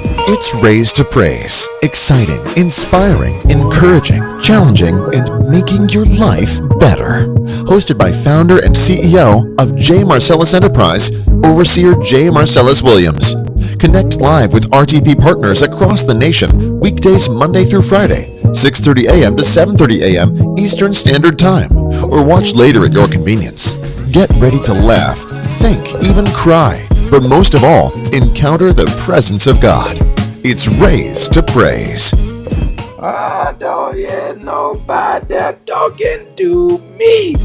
It's Raised to Praise. Exciting, inspiring, encouraging, challenging, and making your life better. Hosted by founder and CEO of J. Marcellas Enterprise, Overseer J. Marcellas Williams. Connect live with RTP partners across the nation, weekdays Monday through Friday, 6:30 a.m. to 7:30 a.m. Eastern Standard Time, or watch later at your convenience. Get ready to laugh, think, even cry, but most of all, encounter the presence of God. It's Raised to Praise. I don't hear nobody talking to me.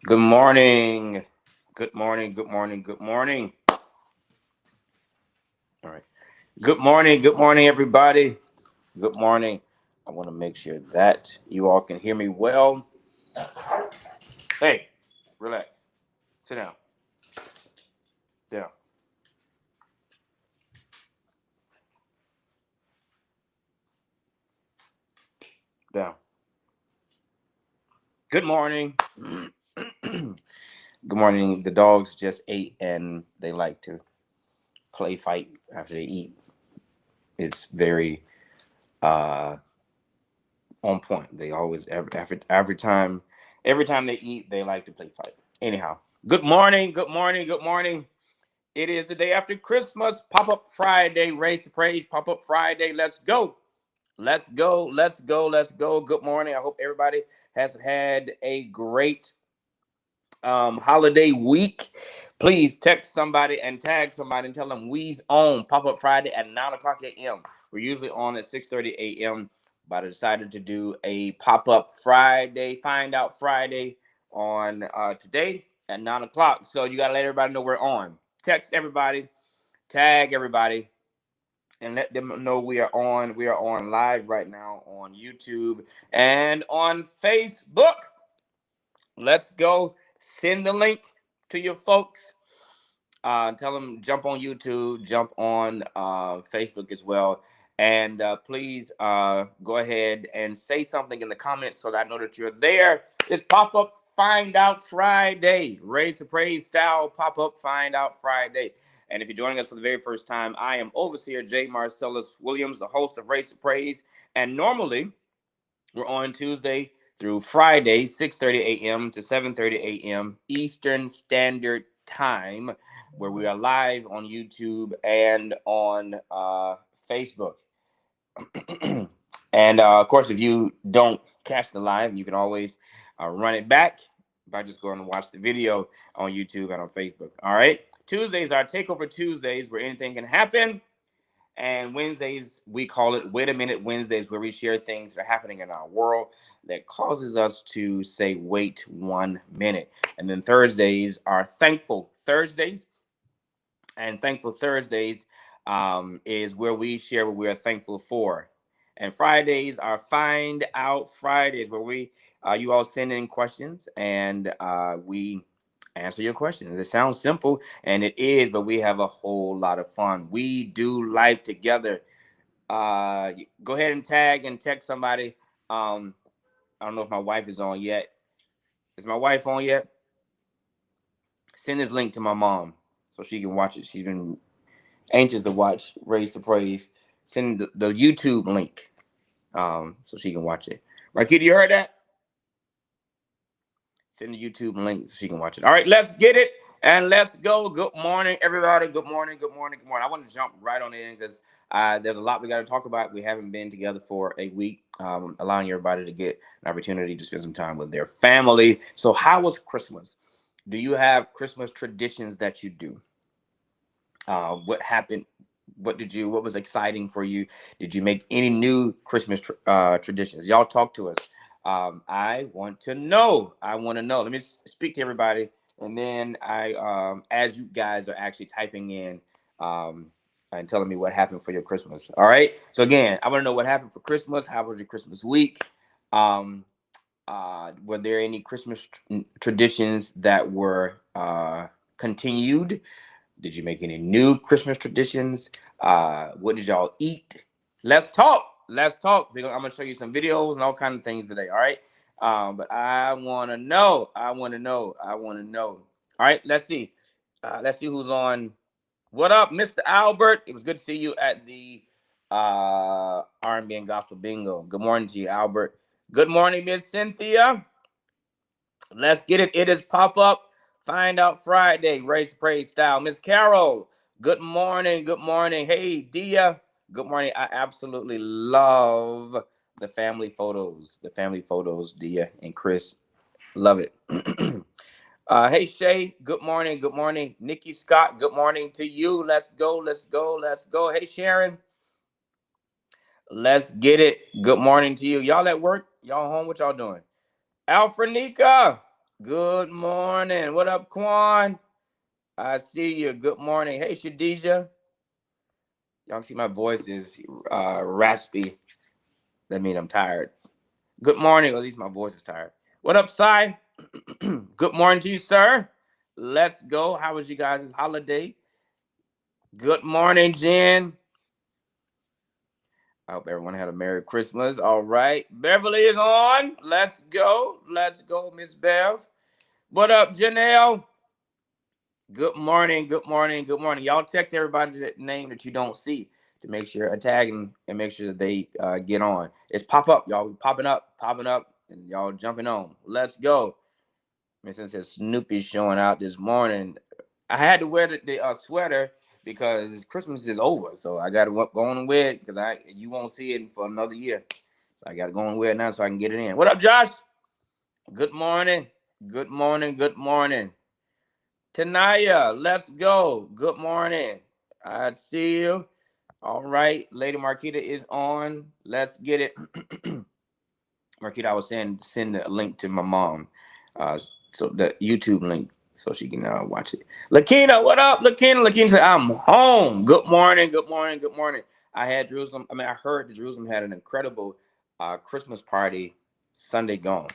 Good morning. Good morning. Good morning. Good morning. All right. Good morning. Good morning, everybody. Good morning. I want to make sure that you all can hear me well. Hey, relax. Sit down. Down. Down. Good morning. Good morning. The dogs just ate and they like to play fight after they eat. It's very on point. They always every time they eat, they like to play fight. Anyhow, good morning, good morning, good morning. It is the day after Christmas. Pop up Friday, Raise to Praise. Pop up Friday. Let's go. Let's go. Let's go. Let's go. Good morning. I hope everybody has had a great holiday week. Please text somebody and tag somebody and tell them we's on Pop Up Friday at 9 o'clock a.m. We're usually on at 6:30 a.m. But I decided to do a Pop Up Friday, Find Out Friday on today at 9 o'clock. So you got to let everybody know we're on. Text everybody, tag everybody, and let them know we are on. We are on live right now on YouTube and on Facebook. Let's go. Send the link to your folks. Tell them jump on YouTube, jump on Facebook as well. And please go ahead and say something in the comments so that I know that you're there. It's Pop Up Find Out Friday. Raise to Praise style Pop Up Find Out Friday. And if you're joining us for the very first time, I am Overseer J. Marcellas Williams, the host of Raise to Praise. And normally, we're on Tuesday through Friday, 6:30 a.m. to 7:30 a.m. Eastern Standard Time, where we are live on YouTube and on Facebook. And of course, if you don't catch the live, you can always run it back by just going to watch the video on YouTube and on Facebook. All right. Tuesdays are Takeover Tuesdays, where anything can happen. And Wednesdays, we call it Wait a Minute Wednesdays, where we share things that are happening in our world that causes us to say, wait 1 minute. And then Thursdays are Thankful Thursdays. And Thankful Thursdays is where we share what we are thankful for. And Fridays are Find Out Fridays, where we you all send in questions and we answer your questions. It sounds simple, and it is, but we have a whole lot of fun. We do life together. Go ahead and tag and text somebody. I don't know if my wife is on yet. Is my wife on yet? Send this link to my mom so she can watch it. She's been anxious to watch Raise to Praise. Send the YouTube link so she can watch it. Marquita, you heard that? Send the YouTube link so she can watch it. All right, let's get it and let's go. Good morning, everybody. Good morning, good morning, good morning. I want to jump right on in because there's a lot we got to talk about. We haven't been together for a week, allowing everybody to get an opportunity to spend some time with their family. So how was Christmas? Do you have Christmas traditions that you do? What happened? What was exciting for you? Did you make any new Christmas traditions? Y'all talk to us. I want to know. Let me speak to everybody, and then as you guys are actually typing in and telling me what happened for your Christmas. All right. So again, I want to know what happened for Christmas. How was your Christmas week? Were there any Christmas traditions that were continued? Did you make any new Christmas traditions? What did y'all eat? Let's talk. Let's talk. I'm gonna show you some videos and all kind of things today. All right. But I want to know. I want to know. I want to know. All right. Let's see. Let's see who's on. What up, Mr. Albert? It was good to see you at the R&B and Gospel Bingo. Good morning to you, Albert. Good morning, Miss Cynthia. Let's get it. It is pop up. Find out Friday. Race praise style. Miss Carol. Good morning. Good morning. Hey, Dia. Good morning. I absolutely love the family photos. The family photos, Dia and Chris. Love it. Hey Shay, good morning, good morning. Nikki Scott, good morning to you. Let's go, let's go, let's go. Hey Sharon, let's get it. Good morning to you. Y'all at work? Y'all home? What y'all doing? Alfrenica, good morning. What up, Quan? I see you. Good morning. Hey Shadija. Y'all see my voice is raspy. That means I'm tired. Good morning, or at least my voice is tired. What up, Cy? Good morning to you, sir. Let's go. How was you guys' holiday? Good morning, Jen. I hope everyone had a Merry Christmas. All right. Beverly is on. Let's go. Let's go, Miss Bev. What up, Janelle? Good morning. Good morning. Good morning. Y'all text everybody that name that you don't see to make sure tag them and make sure that they get on. It's pop up, y'all. Popping up, and y'all jumping on. Let's go. Since says Snoopy's showing out this morning. I had to wear the sweater because Christmas is over, so I got to go on and wear it because you won't see it for another year. So I got to go and wear it now so I can get it in. What up, Josh? Good morning. Good morning. Good morning. Tanaya, let's go. Good morning. I see you. All right. Lady Marquita is on. Let's get it. Marquita, I was saying send a link to my mom. So the YouTube link so she can watch it. Lakina, what up? Lakina said, I'm home. Good morning. Good morning. Good morning. I heard that Jerusalem had an incredible Christmas party Sunday gone.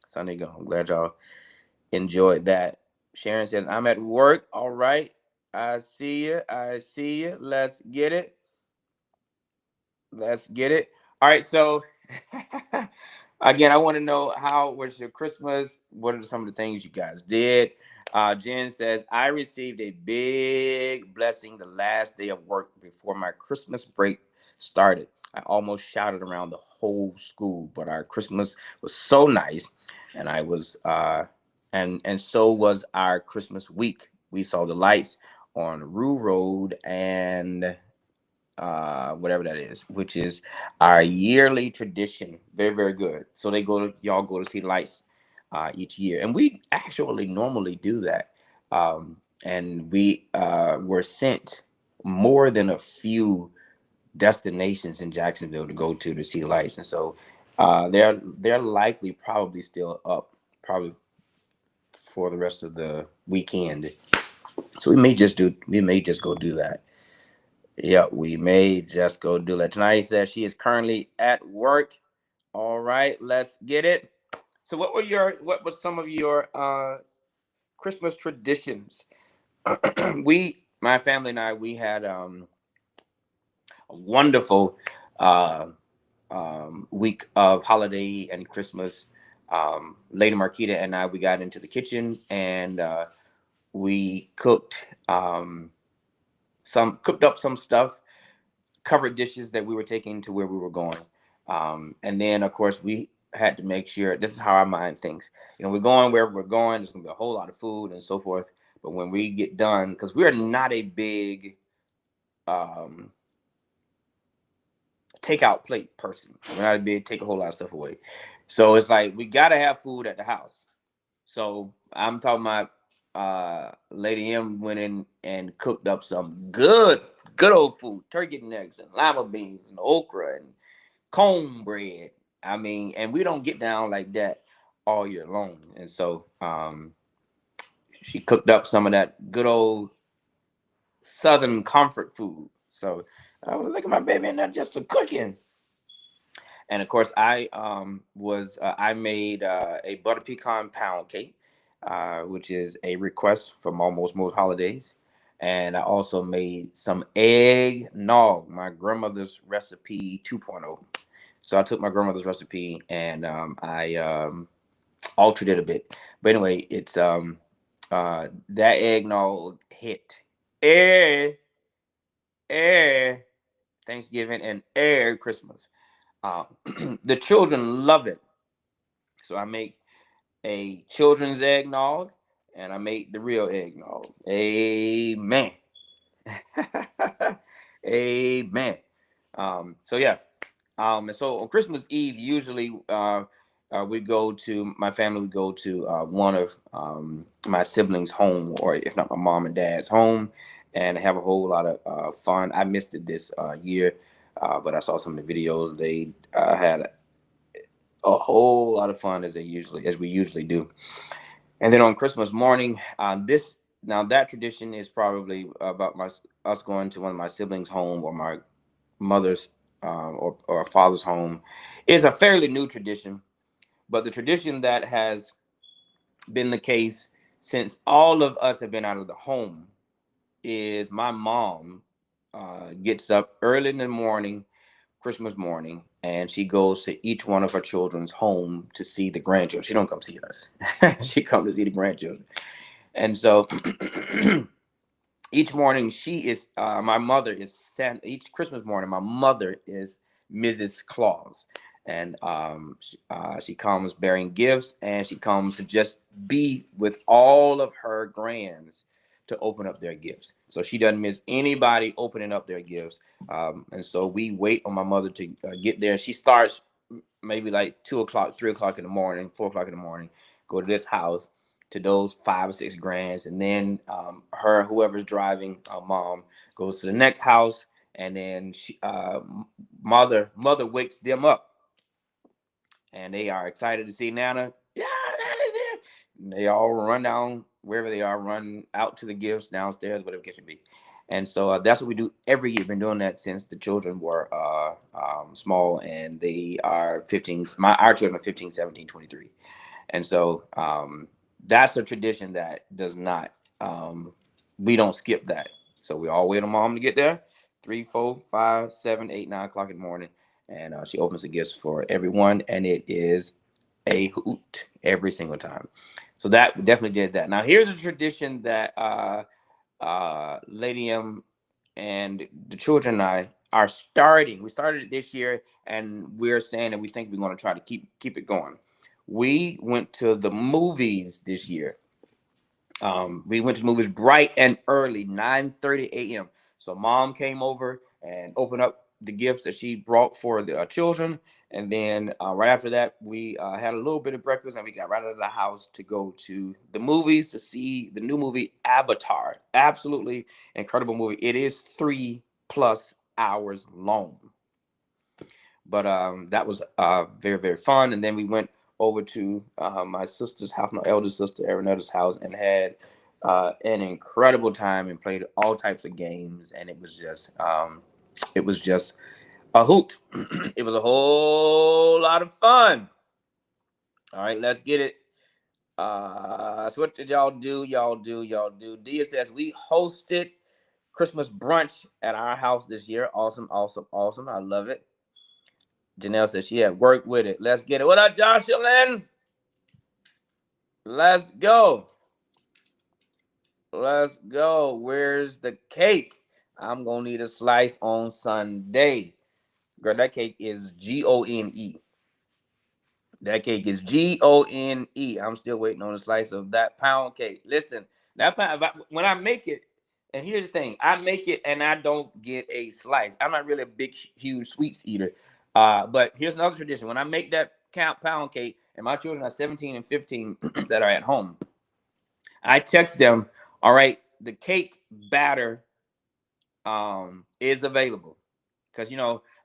Sunday gone. I'm glad y'all enjoyed that. Sharon says, I'm at work. All right. I see you. I see you. Let's get it. Let's get it. All right. So again, I want to know how was your Christmas? What are some of the things you guys did? Jen says, I received a big blessing the last day of work before my Christmas break started. I almost shouted around the whole school, but our Christmas was so nice, and I was and so was our Christmas week. We saw the lights on Rue Road and whatever that is, which is our yearly tradition. Very, very good. So y'all go to see lights each year, and we actually normally do that. And we were sent more than a few destinations in Jacksonville to go to see lights, and so they're likely probably still up, probably for the rest of the weekend. So we may just go do that. Yeah, we may just go do that. Tonight says she is currently at work. All right, let's get it. So what was some of your Christmas traditions? My family and I, we had a wonderful week of holiday and Christmas. Lady Marquita and I, we got into the kitchen and we cooked up some stuff, covered dishes that we were taking to where we were going. And then, of course, we had to make sure this is how our mind thinks. We're going wherever we're going. There's going to be a whole lot of food and so forth. But when we get done, because we're not a big takeout plate person, we're not a big take a whole lot of stuff away. So it's like we got to have food at the house. So I'm talking about Lady M went in and cooked up some good old food, turkey necks and lima beans and okra and cornbread. And we don't get down like that all year long. And so she cooked up some of that good old Southern comfort food. So I was looking at my baby and that just a cooking. And of course, I made a butter pecan pound cake, which is a request from almost most holidays. And I also made some eggnog, my grandmother's recipe 2.0. So I took my grandmother's recipe and I altered it a bit. But anyway, it's that eggnog hit air air Thanksgiving and air Christmas. Uh, the children love it. So I make a children's eggnog and I make the real eggnog. Amen. Amen. So yeah. And so on Christmas Eve, usually we go to my family would go to one of my siblings' home, or if not my mom and dad's home, and have a whole lot of fun. I missed it this year, but I saw some of the videos. They had a whole lot of fun as we usually do. And then on Christmas morning, this now that tradition is probably about us going to one of my siblings' home or my mother's or father's home. Is a fairly new tradition, but the tradition that has been the case since all of us have been out of the home is my mom gets up early in the morning, Christmas morning, and she goes to each one of her children's home to see the grandchildren. She don't come see us. She comes to see the grandchildren. And so each morning she is my mother is Santa. Each Christmas morning my mother is Mrs. Claus, and she comes bearing gifts, and she comes to just be with all of her grands to open up their gifts. So she doesn't miss anybody opening up their gifts. And so we wait on my mother to get there. She starts maybe like 2 o'clock, 3 o'clock in the morning, 4 o'clock in the morning. Go to this house, to those 5 or 6 grands, and then whoever's driving, mom, goes to the next house, and then mother wakes them up, and they are excited to see Nana. Yeah, Nana's here. And they all run down wherever they are, run out to the gifts downstairs, whatever it should be. And so that's what we do every year. Been doing that since the children were small, and they are 15. Our children are 15, 17, 23. And so that's a tradition that does not, we don't skip that. So we all wait on mom to get there, 3, 4, 5, 7, 8, 9 o'clock in the morning. And she opens the gifts for everyone. And it is a hoot every single time. So that definitely did that. Now, here's a tradition that Lady M and the children and I are starting. We started it this year, and we're saying that we think we're going to try to keep it going. We went to the movies this year. We went to the movies bright and early, 9:30 a.m. So mom came over and opened up the gifts that she brought for the children. And then right after that, we had a little bit of breakfast, and we got right out of the house to go to the movies to see the new movie Avatar. Absolutely incredible movie. It is 3+ hours long. But that was very, very fun. And then we went over to my sister's house, my eldest sister, Arinetta's house, and had an incredible time and played all types of games. And it was just a hoot. It was a whole lot of fun. All right, let's get it. So what did y'all do? Dia says we hosted Christmas brunch at our house this year. Awesome, awesome, awesome. I love it. Janelle says she had work with it. Let's get it. What up, Jocelyn? Let's go. Let's go. Where's the cake? I'm going to need a slice on Sunday. Girl, that cake is Gone. That cake is Gone. I'm still waiting on a slice of that pound cake. Listen, that pound, when I make it, and here's the thing, I make it and I don't get a slice. I'm not really a big, huge sweets eater. But here's another tradition. When I make that pound cake, and my children are 17 and 15 that are at home, I text them, all right, the cake batter is available. Because,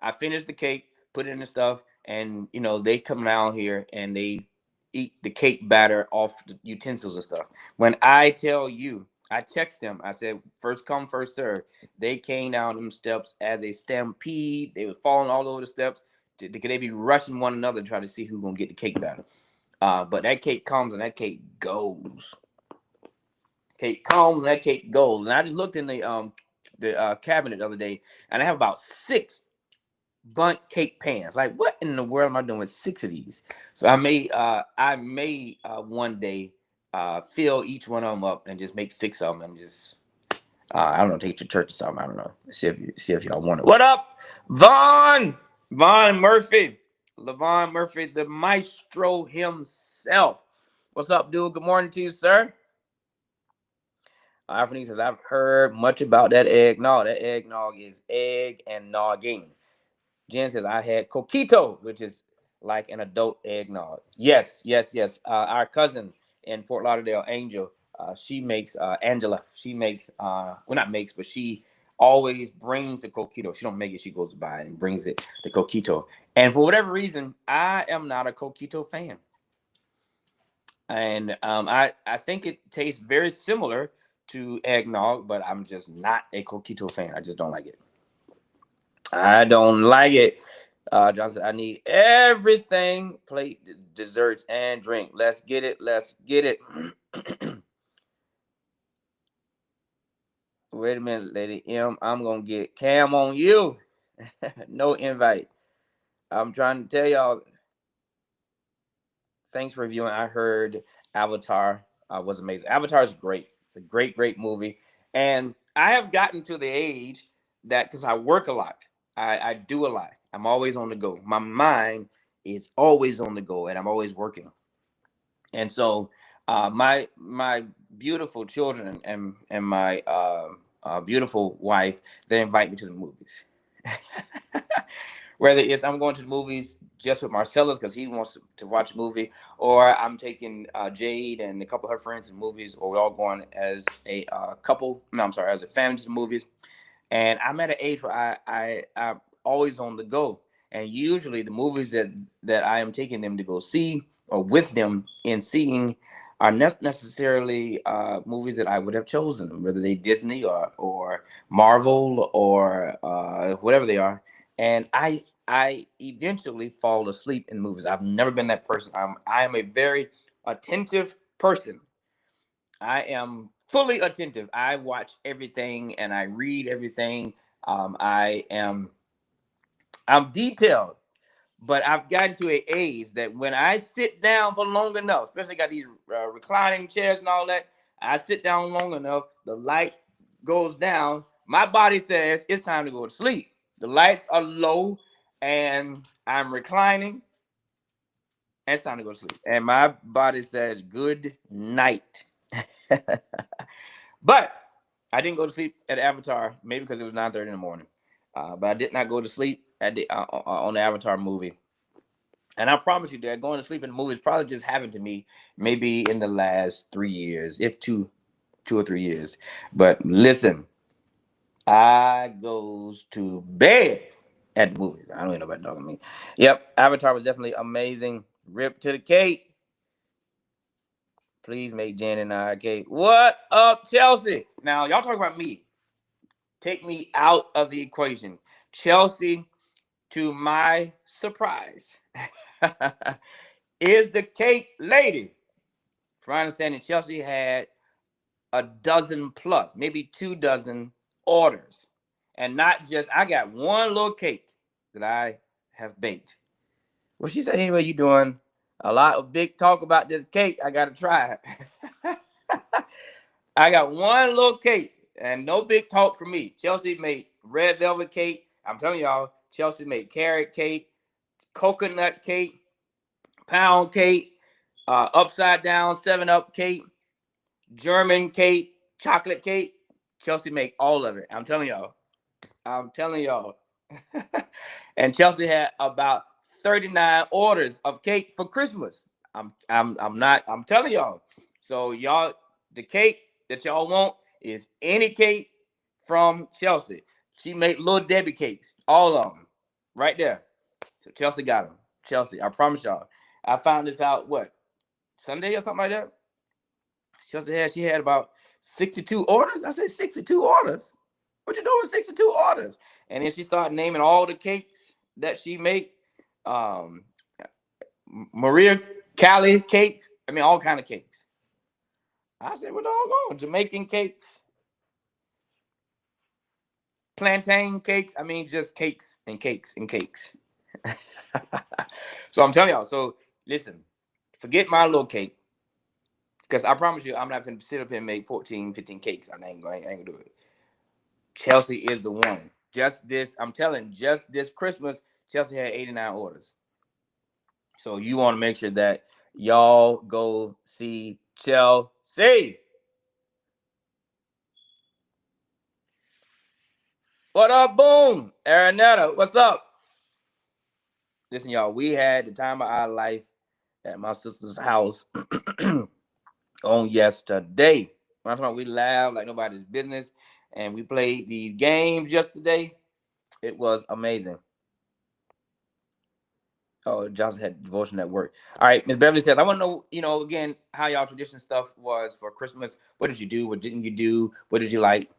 I finished the cake, put it in the stuff, and, they come down here and they eat the cake batter off the utensils and stuff. When I tell you, I text them, I said, first come, first serve. They came down them steps as a stampede. They were falling all over the steps. They be rushing one another to try to see who's going to get the cake batter. But that cake comes and that cake goes. Cake comes and that cake goes. And I just looked in the cabinet the other day, and I have about 6 bundt cake pans. Like, what in the world am I doing with 6 of these? So I may one day fill each one of them up and just make 6 of them and just I don't know, take it to church or something. I don't know. See if y'all want it. What up, Vaughn? Vaughn Murphy, Levon Murphy, the maestro himself. What's up, dude? Good morning to you, sir. Anthony says, I've heard much about that eggnog. That eggnog is egg and nogging. Jen says, I had coquito, which is like an adult eggnog. Yes, yes, yes. Our cousin in Fort Lauderdale, Angel, she makes, Angela, she makes, well, not makes, but she always brings the coquito. She don't make it. She goes to buy it and brings it, the coquito. And for whatever reason, I am not a coquito fan. And I think it tastes very similar to eggnog, but I'm just not a coquito fan. I just don't like it. I don't like it. John said, I need everything, plate, desserts, and drink. Let's get it. Let's get it. Wait a minute, Lady M. I'm going to get Cam on you. No invite. I'm trying to tell y'all, thanks for reviewing. I heard Avatar was amazing. Avatar is great. It's a great, great movie. And I have gotten to the age that, because I work a lot, I do a lot. I'm always on the go. My mind is always on the go, and I'm always working. And so my beautiful children and my beautiful wife, they invite me to the movies. Whether it's I'm going to the movies just with Marcellas because he wants to watch a movie, or I'm taking Jade and a couple of her friends to movies, or we're all going as a couple. No, I'm sorry, as a family to the movies. And I'm at an age where I'm always on the go, and usually the movies that I am taking them to go see or with them in seeing are not necessarily movies that I would have chosen, whether they Disney or Marvel or whatever they are. And I eventually fall asleep in movies. I've never been that person. I am a very attentive person. I am fully attentive. I watch everything and I read everything. I'm detailed, but I've gotten to an age that when I sit down for long enough, especially got these reclining chairs and all that, I sit down long enough, the light goes down, my body says it's time to go to sleep. The lights are low and I'm reclining, and it's time to go to sleep. And my body says good night. But I didn't go to sleep at Avatar, maybe because it was 9:30 in the morning. But I did not go to sleep at on the Avatar movie. And I promise you that going to sleep in the movies probably just happened to me maybe in the last 3 years, if two or 3 years. But listen, I goes to bed at the movies. I don't even know about talking to me. Yep, Avatar was definitely amazing. Rip to the cake. Please make Jan and I a cake. What up, Chelsea? Now, y'all talk about me. Take me out of the equation. Chelsea, to my surprise, is the cake lady. From my understanding, Chelsea had a dozen plus, maybe 2 dozen orders. And not just, I got one little cake that I have baked. Well, she said, anyway, you doing a lot of big talk about this cake. I got to try it. I got one little cake and no big talk for me. Chelsea made red velvet cake. I'm telling y'all, Chelsea made carrot cake, coconut cake, pound cake, upside down 7-Up cake, German cake, chocolate cake. Chelsea made all of it. I'm telling y'all. I'm telling y'all. And Chelsea had about 39 orders of cake for Christmas. I'm telling y'all. So y'all, the cake that y'all want is any cake from Chelsea. She made little Debbie cakes, all of them, right there. So Chelsea got them. Chelsea, I promise y'all. I found this out what Sunday or something like that. She had about 62 orders. I said 62 orders. What you doing with 62 orders? And then she started naming all the cakes that she make. Um, Maria Cali cakes. I mean, all kind of cakes. I said, what all going? Jamaican cakes. plantain cakes. I mean, just cakes and cakes and cakes. So I'm telling y'all. So listen, forget my little cake. Because I promise you, I'm not going to sit up here and make 14, 15 cakes. I ain't going to do it. Chelsea is the one. I'm telling, just this Christmas, Chelsea had 89 orders. So you want to make sure that y'all go see Chelsea. What up, Boom? Aranetta, what's up? Listen, y'all, we had the time of our life at my sister's house on yesterday. I'm talking about, we laughed like nobody's business, and we played these games yesterday. It was amazing. Oh, Johnson had devotion at work. All right, Miss Beverly says, I want to know, again, how y'all tradition stuff was for Christmas. What did you do? What didn't you do? What did you like?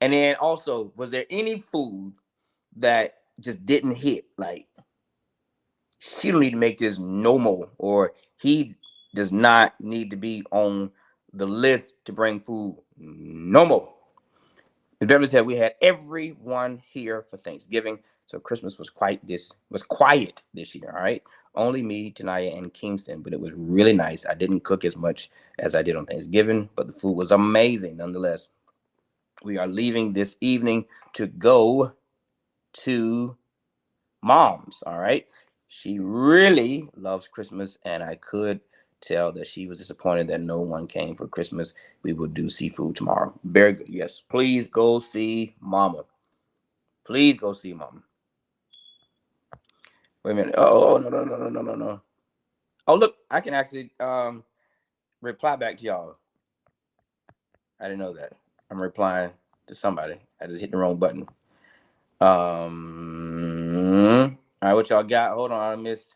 And then also, was there any food that just didn't hit? Like, she don't need to make this no more, or he does not need to be on the list to bring food no more. The Beverly said we had everyone here for Thanksgiving, so Christmas was quiet this year. All right, only me, Tanaya, and Kingston, but it was really nice. I didn't cook as much as I did on Thanksgiving, but the food was amazing nonetheless. We are leaving this evening to go to Mom's. All right, she really loves Christmas, and I could tell that she was disappointed that no one came for Christmas. We will do seafood tomorrow. Very good. Yes, please go see Mama. Please go see Mama. Wait a minute. Oh, no. Oh, look, I can actually reply back to y'all. I didn't know that. I'm replying to somebody. I just hit the wrong button. All right, what y'all got? Hold on, I missed.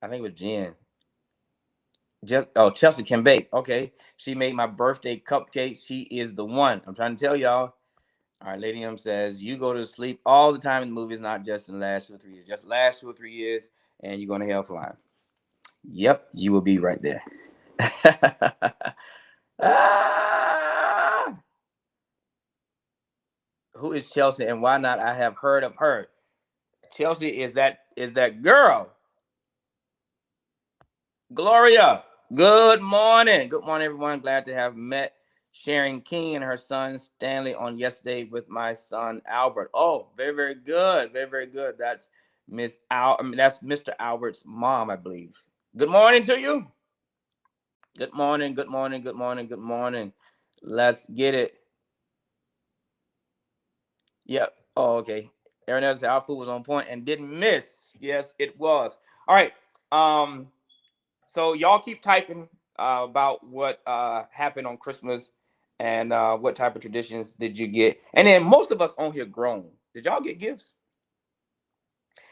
I think it was Jen. Chelsea can bake. Okay, she made my birthday cupcake. She is the one. I'm trying to tell y'all. All right, Lady M says, you go to sleep all the time in the movies, not just in the last 2 or 3 years. Just the last 2 or 3 years, and you're going to hell flying. Yep, you will be right there. Ah! Who is Chelsea, and why not? I have heard of her. Chelsea is that girl. Gloria, good morning. Good morning, everyone. Glad to have met Sharon King and her son Stanley on yesterday with my son Albert. Oh, very, very good. Very, very good. That's that's Mr. Albert's mom, I believe. Good morning to you. Good morning, good morning, good morning, good morning. Let's get it. Yep. Oh, okay. Aaron said our food was on point and didn't miss. Yes, it was. All right. So y'all keep typing about what happened on Christmas and what type of traditions did you get? And then most of us on here grown. Did y'all get gifts?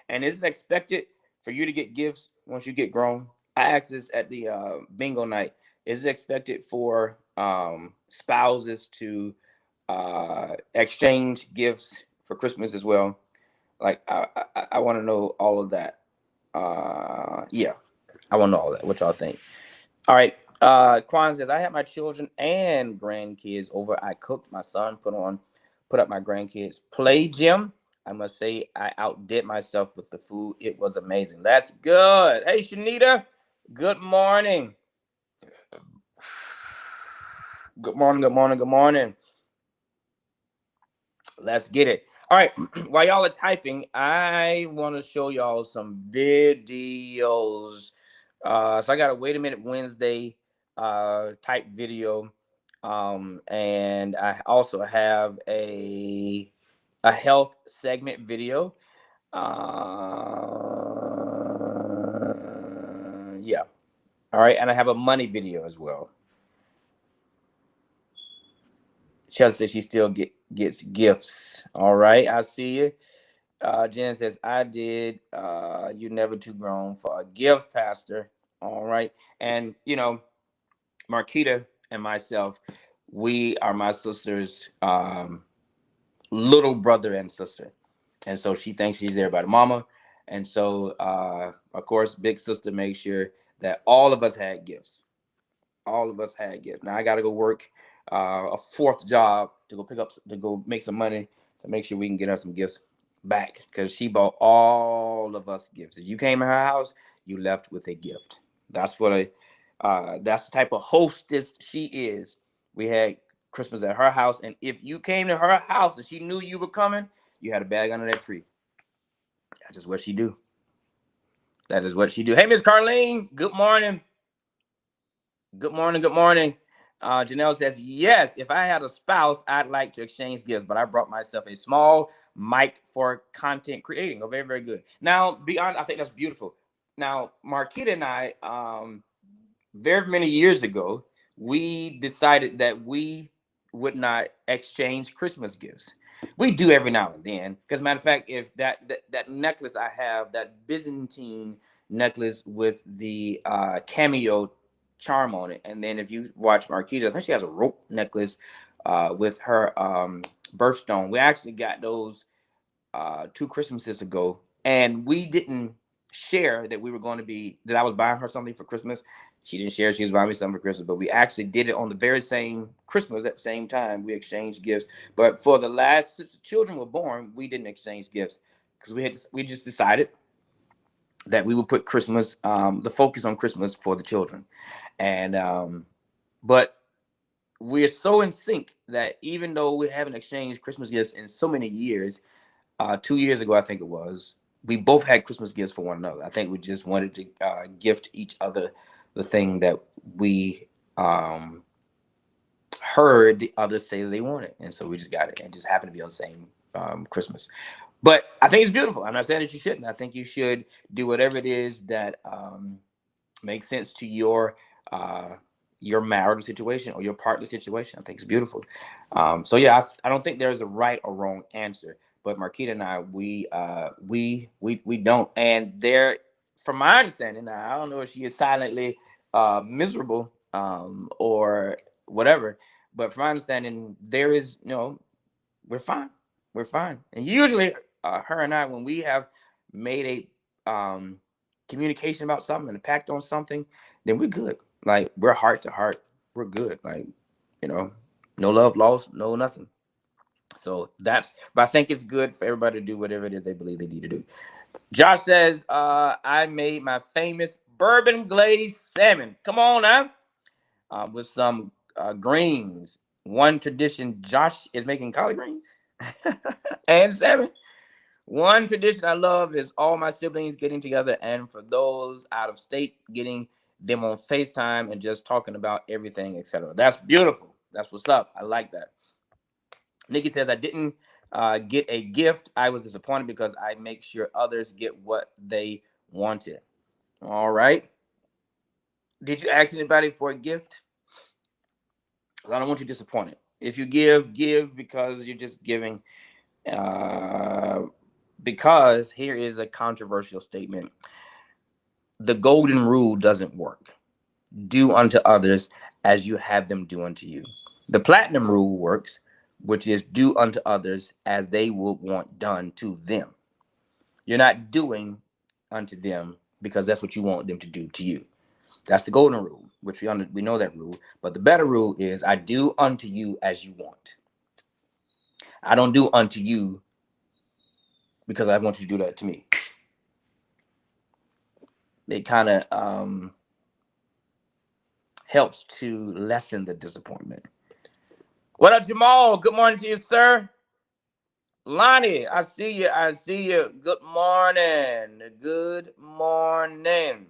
And is it expected for you to get gifts once you get grown? I asked this at the bingo night. Is it expected for spouses to exchange gifts for Christmas as well? Like, I want to know all of that. Yeah, I want to know all that. What y'all think? All right. Quan says, I had my children and grandkids over. I cooked. My son put up my grandkids' play gym. I must say, I outdid myself with the food. It was amazing. That's good. Hey, Shanita. Good morning. Good morning. Good morning. Good morning. Let's get it. All right. While y'all are typing, I want to show y'all some videos. So I got a Wait a Minute Wednesday type video. And I also have a health segment video. Yeah. All right. And I have a money video as well. Chelsea says she still gets gifts. All right. I see you. Jen says, I did. You never too grown for a gift, Pastor. All right. And, Marquita and myself, we are my sister's little brother and sister. And so she thinks she's there by the mama. And so, of course, big sister makes sure that all of us had gifts. All of us had gifts. Now I got to go work a fourth job to go make some money to make sure we can get her some gifts back, because she bought all of us gifts. If you came to her house, you left with a gift. That's the type of hostess she is. We had Christmas at her house, and if you came to her house and she knew you were coming, you had a bag under that tree. That's just what she do. That is what she do. Hey, Miss Carlene, good morning. Good morning. Good morning. Janelle says, yes, if I had a spouse, I'd like to exchange gifts, but I brought myself a small mic for content creating. Oh, very, very good. Now, beyond, I think that's beautiful. Now, Marquita and I, very many years ago, we decided that we would not exchange Christmas gifts. We do every now and then, because matter of fact, if that necklace I have, that Byzantine necklace with the cameo charm on it, and then if you watch Marquita, I think she has a rope necklace with her birthstone. We actually got those 2 Christmases ago, and we didn't share that we were going to be that I was buying her something for Christmas. She didn't share she was buying me something for Christmas, but we actually did it on the very same Christmas at the same time. We exchanged gifts, but for the last since the children were born, we didn't exchange gifts because we just decided that we would put Christmas, the focus on Christmas for the children, and but we're so in sync that even though we haven't exchanged Christmas gifts in so many years, 2 years ago, I think it was, we both had Christmas gifts for one another. I think we just wanted to gift each other the thing that we heard the others say they wanted. And so we just got it and just happened to be on the same Christmas. But I think it's beautiful. I'm not saying that you shouldn't. I think you should do whatever it is that makes sense to your marital situation or your partner situation. I think it's beautiful. So yeah, I don't think there's a right or wrong answer. But Marquita and I, we don't. And there, from my understanding, now, I don't know if she is silently miserable or whatever. But from my understanding, there is we're fine. We're fine. And usually, her and I, when we have made a communication about something and a pact on something, then we're good. Like we're heart to heart. We're good. Like, no love lost, no nothing. So but I think it's good for everybody to do whatever it is they believe they need to do. Josh says, I made my famous bourbon glazed salmon. Come on now. With some greens. One tradition, Josh is making collard greens and salmon. One tradition I love is all my siblings getting together, and for those out of state, getting them on FaceTime and just talking about everything, etc. That's beautiful. That's what's up. I like that. Nikki says, I didn't get a gift. I was disappointed because I make sure others get what they wanted. All right. Did you ask anybody for a gift? I don't want you disappointed. If you give because you're just giving. Because here is a controversial statement. The golden rule doesn't work. Do unto others as you have them do unto you. The platinum rule works, which is do unto others as they would want done to them. You're not doing unto them because that's what you want them to do to you. That's the golden rule, which we know that rule. But the better rule is I do unto you as you want. I don't do unto you because I want you to do that to me. It kind of helps to lessen the disappointment. What up, Jamal? Good morning to you, sir. Lonnie, I see you. I see you. Good morning. Good morning.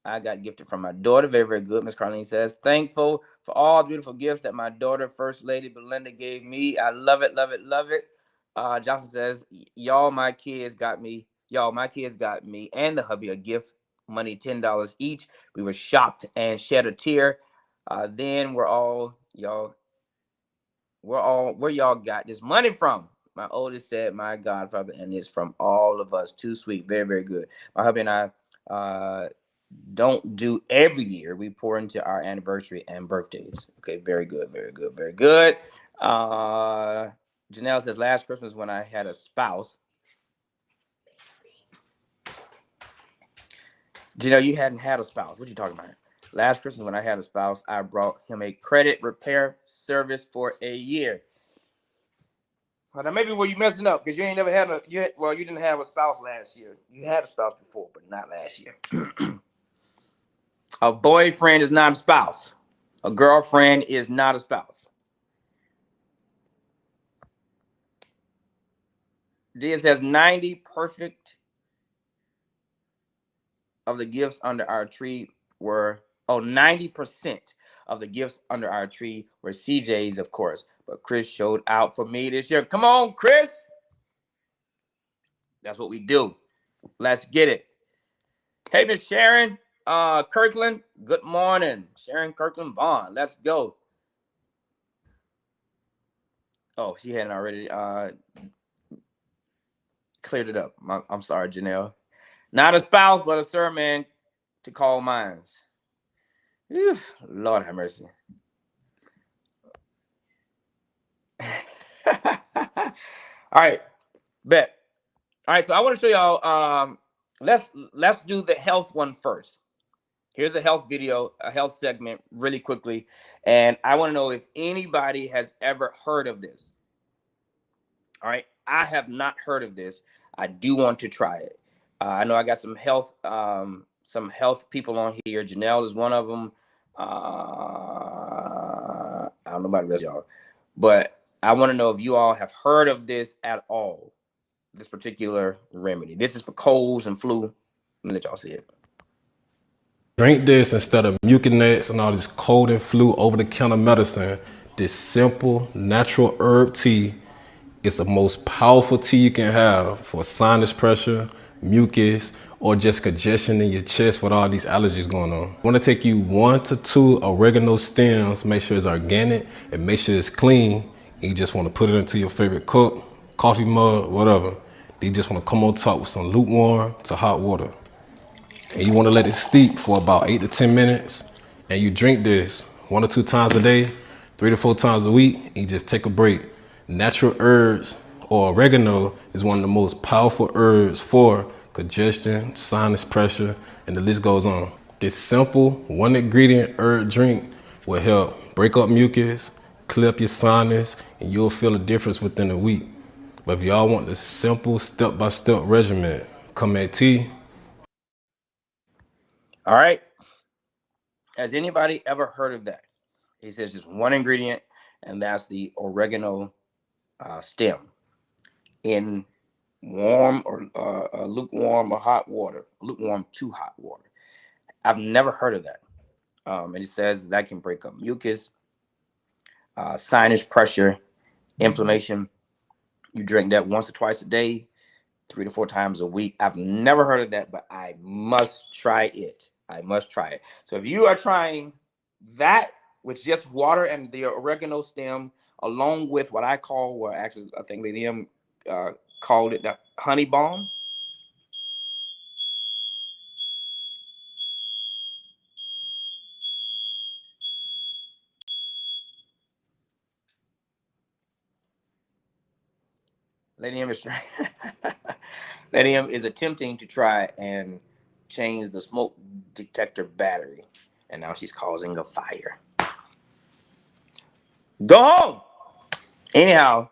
I got gifted from my daughter. Very, very good. Miss Carlene says, thankful for all the beautiful gifts that my daughter, First Lady Belinda, gave me. I love it, love it, love it. Johnson says, my kids got me, and the hubby a gift, money $10 each. We were shocked and shed a tear. Then where y'all got this money from? My oldest said, my godfather, and it's from all of us. Too sweet. Very, very good. My hubby and I don't do every year. We pour into our anniversary and birthdays. Okay, very good, very good, very good. Janelle says, last Christmas when I had a spouse. Janelle, you hadn't had a spouse. What you talking about? Last Christmas, when I had a spouse, I brought him a credit repair service for a year. Well, now maybe where you messing up because you ain't never had you didn't have a spouse last year. You had a spouse before, but not last year. A boyfriend is not a spouse. A girlfriend is not a spouse. This says 90% of the gifts under our tree were 90% of the gifts under our tree were CJ's, of course. But Chris showed out for me this year. Come on, Chris. That's what we do. Let's get it. Hey, Miss Sharon Kirkland. Good morning. Sharon Kirkland Bond. Let's go. Oh, she hadn't already cleared it up. I'm sorry, Janelle. Not a spouse, but a sermon to call minds. Whew, Lord have mercy. All right, bet. All right, so I want to show y'all. Let's do the health one first. Here's a health video, a health segment, really quickly, and I want to know if anybody has ever heard of this. All right, I have not heard of this. I do want to try it. I know I got some health people on here. Janelle is one of them. I don't know about the rest of y'all, but I want to know if you all have heard of this at all. This particular remedy. This is for colds and flu. Let me let y'all see it. Drink this instead of Mucinex and all this cold and flu over-the-counter medicine. This simple, natural herb tea is the most powerful tea you can have for sinus pressure, mucus, or just congestion in your chest with all these allergies going on. I want to take you 1 to 2 oregano stems, make sure it's organic, and make sure it's clean. And you just want to put it into your favorite cup, coffee mug, whatever. Then you just want to come on top with some lukewarm to hot water. And you want to let it steep for about 8 to 10 minutes. And you drink this 1 or 2 times a day, 3 to 4 times a week, and you just take a break. Natural herbs or oregano is one of the most powerful herbs for congestion, sinus pressure, and the list goes on. This simple 1 ingredient herb drink will help break up mucus, clear up your sinus, and you'll feel a difference within a week. But if y'all want the simple step-by-step regimen, come at tea. All right. Has anybody ever heard of that? He says just 1 ingredient, and that's the oregano stem in warm or lukewarm or hot water, lukewarm to hot water. I've never heard of that. And it says that can break up mucus, sinus pressure, inflammation. You drink that once or twice a day, 3 to 4 times a week. I've never heard of that, but I must try it. I must try it. So if you are trying that with just water and the oregano stem, along with what I call, well, actually, I think Lady M called it the honey balm. Lady M is trying. Lady M is attempting to try and change the smoke detector battery, and now she's causing a fire. Go home. Anyhow,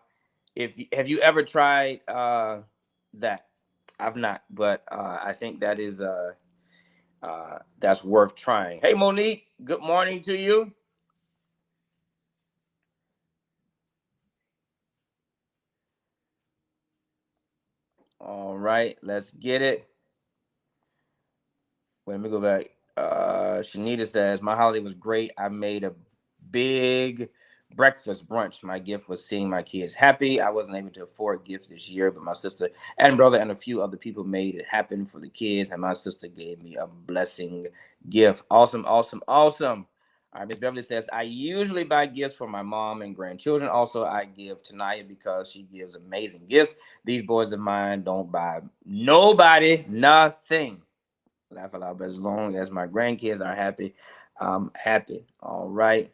have you ever tried that? I've not, but I think that is that's worth trying. Hey, Monique. Good morning to you. All right, let's get it. Wait, let me go back. Shanita says, my holiday was great. I made a big breakfast brunch. My gift was seeing my kids happy. I wasn't able to afford gifts this year, but my sister and brother and a few other people made it happen for the kids, and my sister gave me a blessing gift. Awesome, awesome, awesome. All right, Miss Beverly says, I usually buy gifts for my mom and grandchildren. Also, I give Tanaya because she gives amazing gifts. These boys of mine don't buy nobody nothing. Laugh aloud, but as long as my grandkids are happy, I'm happy. All right.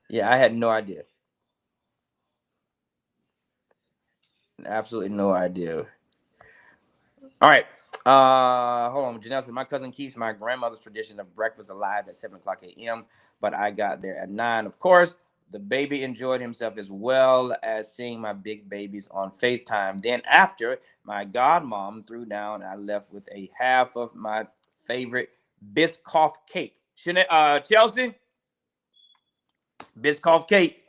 Yeah, I had no idea. Absolutely no idea. All right. Hold on. Janelle said, my cousin keeps my grandmother's tradition of breakfast alive at 7 o'clock a.m., but I got there at 9. Of course, the baby enjoyed himself as well as seeing my big babies on FaceTime. Then after, my godmom threw down, and I left with a half of my favorite Biscoff cake. Chelsea? Biscoff cake.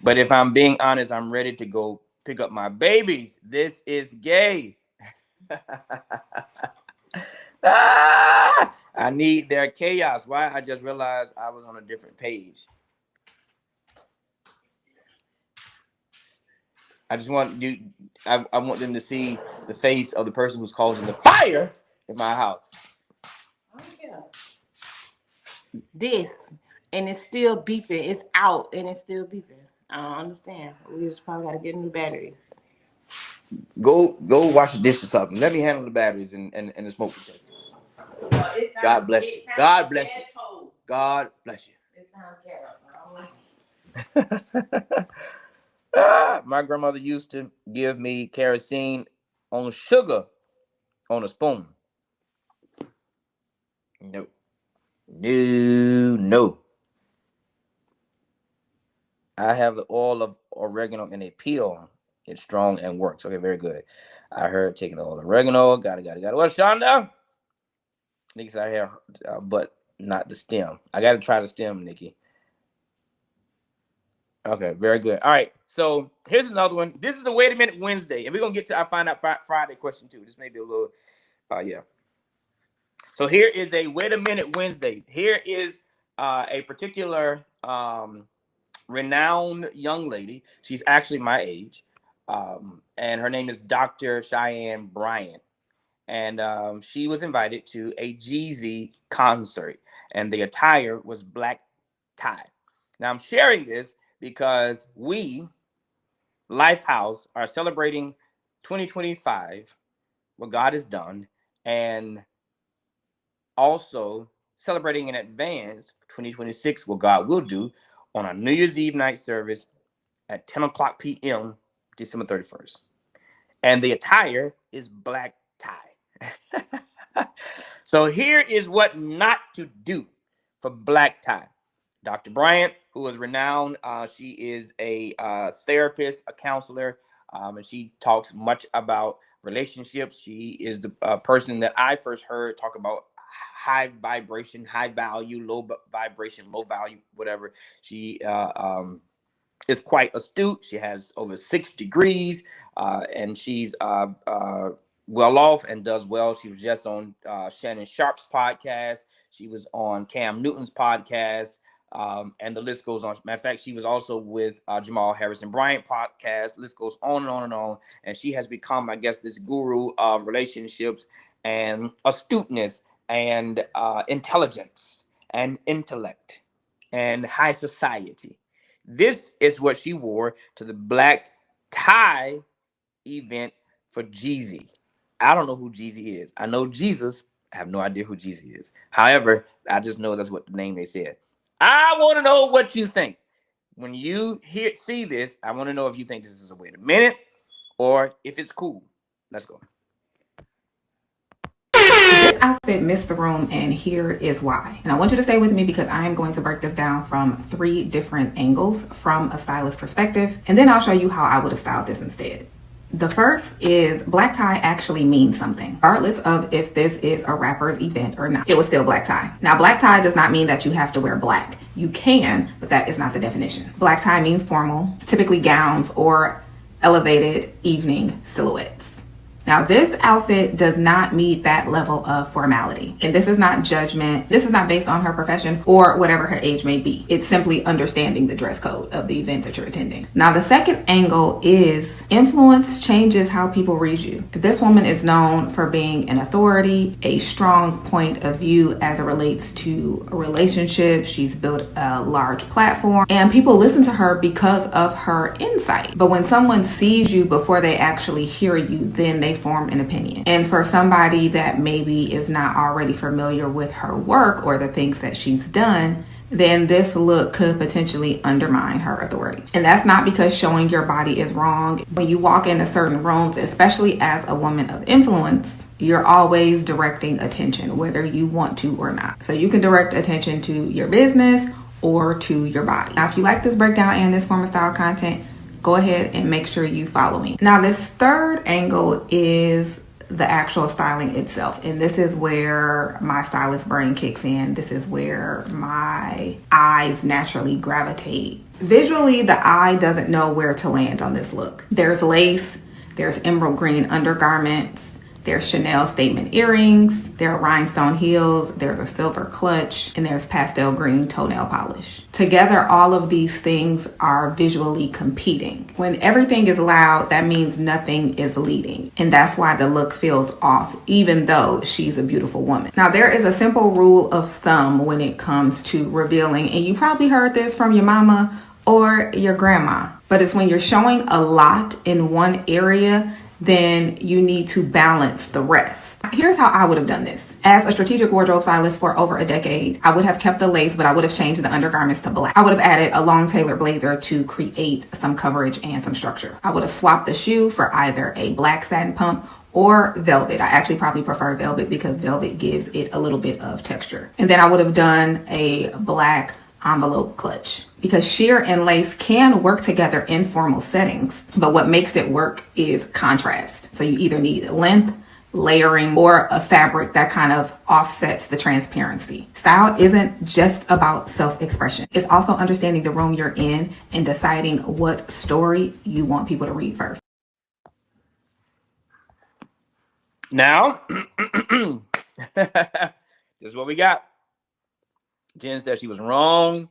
But if I'm being honest, I'm ready to go pick up my babies. This is gay. I need their chaos. Why? I just realized I was on a different page. I just want you. I want them to see the face of the person who's causing the fire in my house. Oh yeah. This and it's still beeping. It's out and it's still beeping. I don't understand. We just probably gotta get a new battery. Go wash the dish or something. Let me handle the batteries and the smoke detectors. God bless you. God bless you. God bless you. My grandmother used to give me kerosene on sugar on a spoon. No. I have the oil of oregano in a pill. It's strong and works. Okay, very good. I heard taking the oil of oregano. Got it. Well, Shonda? Nikki said I hear, but not the stem. I got to try the stem, Nikki. Okay, very good. All right, so here's another one. This is a Wait a Minute Wednesday, and we're going to get to our Find Out Friday question, too. This may be a little, yeah. So here is a Wait a Minute Wednesday. Here is a particular renowned young lady. She's actually my age, and her name is Dr. Cheyenne Bryant. And she was invited to a Jeezy concert, and the attire was black tie. Now, I'm sharing this because we, Lifehouse, are celebrating 2025, what God has done, and also celebrating in advance 2026, what God will do on our New Year's Eve night service at 10 o'clock p.m., December 31st. And the attire is black tie. So here is what not to do for black tie. Dr. Bryant, who is renowned, she is a therapist, a counselor, and she talks much about relationships. She is the person that I first heard talk about high vibration, high value, low vibration, low value, whatever. She is quite astute. She has over 6 degrees, and she's well off and does well. She was just on Shannon Sharp's podcast. She was on Cam Newton's podcast. And the list goes on. Matter of fact, she was also with Jamal Harrison Bryant podcast. The list goes on and on and on. And she has become, I guess, this guru of relationships and astuteness and intelligence and intellect and high society. This is what she wore to the black tie event for Jeezy. I don't know who Jeezy is. I know Jesus. I have no idea who Jeezy is. However, I just know that's what the name they said. I want to know what you think. When you see this, I want to know if you think this is a wait a minute or if it's cool. Let's go. This outfit missed the room, and here is why. And I want you to stay with me because I am going to break this down from 3 different angles from a stylist perspective, and then I'll show you how I would have styled this instead. The first is black tie actually means something, regardless of if this is a rapper's event or not. It was still black tie. Now, black tie does not mean that you have to wear black. You can, but that is not the definition. Black tie means formal, typically gowns or elevated evening silhouettes. Now, this outfit does not meet that level of formality. And this is not judgment. This is not based on her profession or whatever her age may be. It's simply understanding the dress code of the event that you're attending. Now, the second angle is influence changes how people read you. This woman is known for being an authority, a strong point of view as it relates to relationships. She's built a large platform and people listen to her because of her insight. But when someone sees you before they actually hear you, then they form an opinion. And for somebody that maybe is not already familiar with her work or the things that she's done, then this look could potentially undermine her authority. And that's not because showing your body is wrong. When you walk into certain rooms, especially as a woman of influence, you're always directing attention, whether you want to or not. So you can direct attention to your business or to your body. Now, if you like this breakdown and this form of style content, go ahead and make sure you follow me. Now, this third angle is the actual styling itself, and this is where my stylist brain kicks in. This is where my eyes naturally gravitate. Visually, the eye doesn't know where to land on this look. There's lace, there's emerald green undergarments, there's Chanel statement earrings, there are rhinestone heels, there's a silver clutch, and there's pastel green toenail polish. Together, all of these things are visually competing. When everything is loud, that means nothing is leading. And that's why the look feels off, even though she's a beautiful woman. Now, there is a simple rule of thumb when it comes to revealing, and you probably heard this from your mama or your grandma, but it's when you're showing a lot in one area, then you need to balance the rest. Here's how I would have done this. As a strategic wardrobe stylist for over a decade, I would have kept the lace, but I would have changed the undergarments to black. I would have added a long tailored blazer to create some coverage and some structure. I would have swapped the shoe for either a black satin pump or velvet. I actually probably prefer velvet because velvet gives it a little bit of texture. And then I would have done a black envelope clutch, because sheer and lace can work together in formal settings, but what makes it work is contrast. So you either need length, layering, or a fabric that kind of offsets the transparency. Style isn't just about self-expression. It's also understanding the room you're in and deciding what story you want people to read first. Now, this is what we got. Jen said she was wrong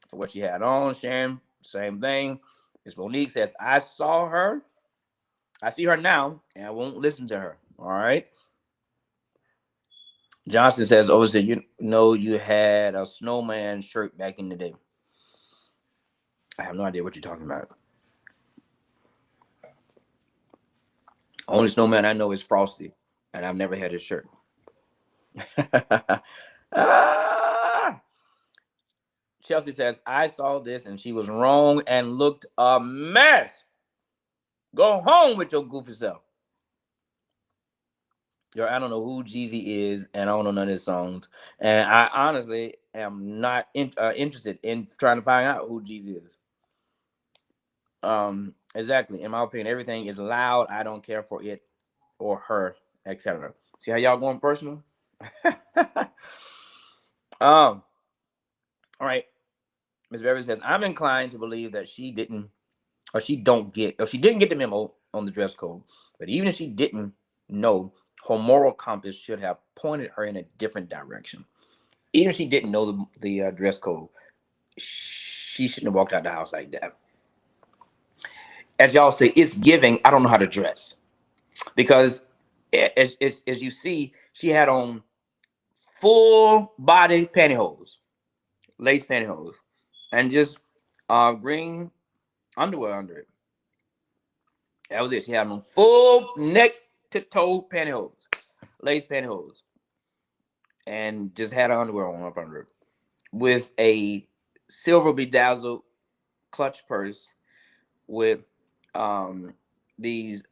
for what she had on. Sharon, same thing. Miss Monique says, I see her now, and I won't listen to her. All right. Johnson says, oh, so you know you had a snowman shirt back in the day. I have no idea what you're talking about. Only snowman I know is Frosty, and I've never had his shirt. Chelsea says, I saw this and she was wrong and looked a mess. Go home with your goofy self. Yo, I don't know who Jeezy is, and I don't know none of his songs. And I honestly am not interested in trying to find out who Jeezy is. Exactly. In my opinion, everything is loud. I don't care for it or her, etc. See how y'all going personal? All right. Ms. Beverly says, I'm inclined to believe that she didn't get the memo on the dress code. But even if she didn't know, her moral compass should have pointed her in a different direction. Even if she didn't know the dress code, she shouldn't have walked out the house like that. As y'all say, it's giving, I don't know how to dress. Because as you see, she had on full body pantyhose, lace pantyhose, and just green underwear under it. That was it. She had on full neck to toe pantyhose, lace pantyhose, and just had her underwear on up under it, with a silver bedazzled clutch purse with these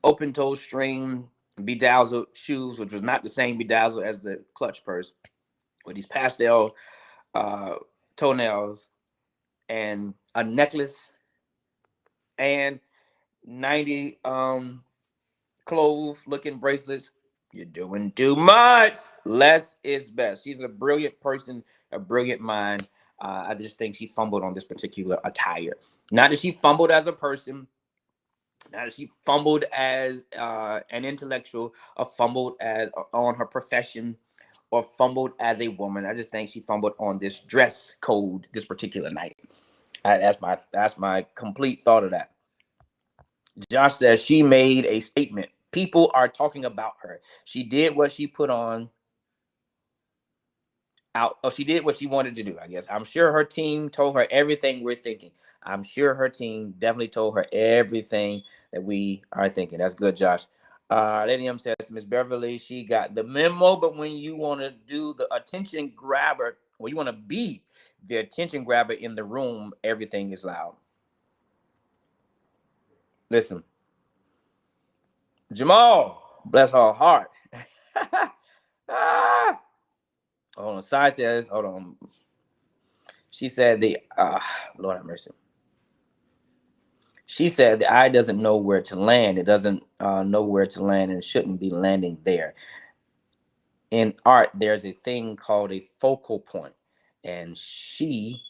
open toe string bedazzled shoes, which was not the same bedazzle as the clutch purse, with these pastel toenails and a necklace and 90 clove looking bracelets. You're doing too much. Less is best. She's a brilliant person, a brilliant mind. I just think she fumbled on this particular attire. Not that she fumbled as a person, not that she fumbled as an intellectual, or fumbled on her profession, or fumbled as a woman. I just think she fumbled on this dress code this particular night. That's my complete thought of that. Josh says she made a statement. People are talking about her. She did what she put on out. Oh, she did what she wanted to do, I guess. I'm sure her team told her everything we're thinking. I'm sure her team definitely told her everything that we are thinking. That's good, Josh. Lady M says, Miss Beverly, she got the memo, but when you want to do the attention grabber When you want to be the attention grabber in the room, everything is loud. Listen, Jamal, bless her heart. Hold on. Sai says, hold on. She said Lord have mercy. She said the eye doesn't know where to land. It doesn't know where to land, and it shouldn't be landing there. In art, there's a thing called a focal point, and she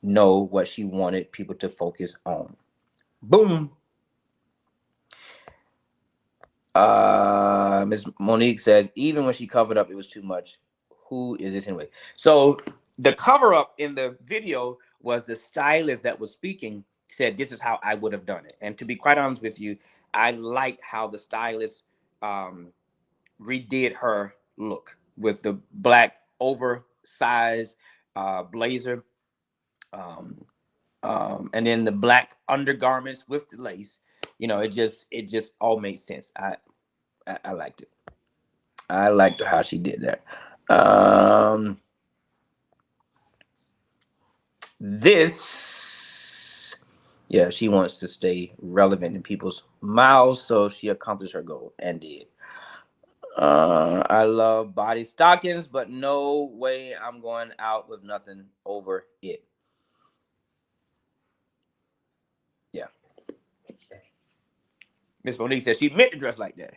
know what she wanted people to focus on. Boom. Miss Monique says, even when she covered up, it was too much. Who is this anyway? So the cover up in the video was the stylist that was speaking said, this is how I would have done it. And to be quite honest with you, I like how the stylist redid her look with the black oversized blazer, and then the black undergarments with the lace. You know, it just all made sense. I liked it. I liked how she did that. Yeah, she wants to stay relevant in people's mouths, so she accomplished her goal and did. I love body stockings, but no way I'm going out with nothing over it. Yeah. Miss Monique said she meant to dress like that.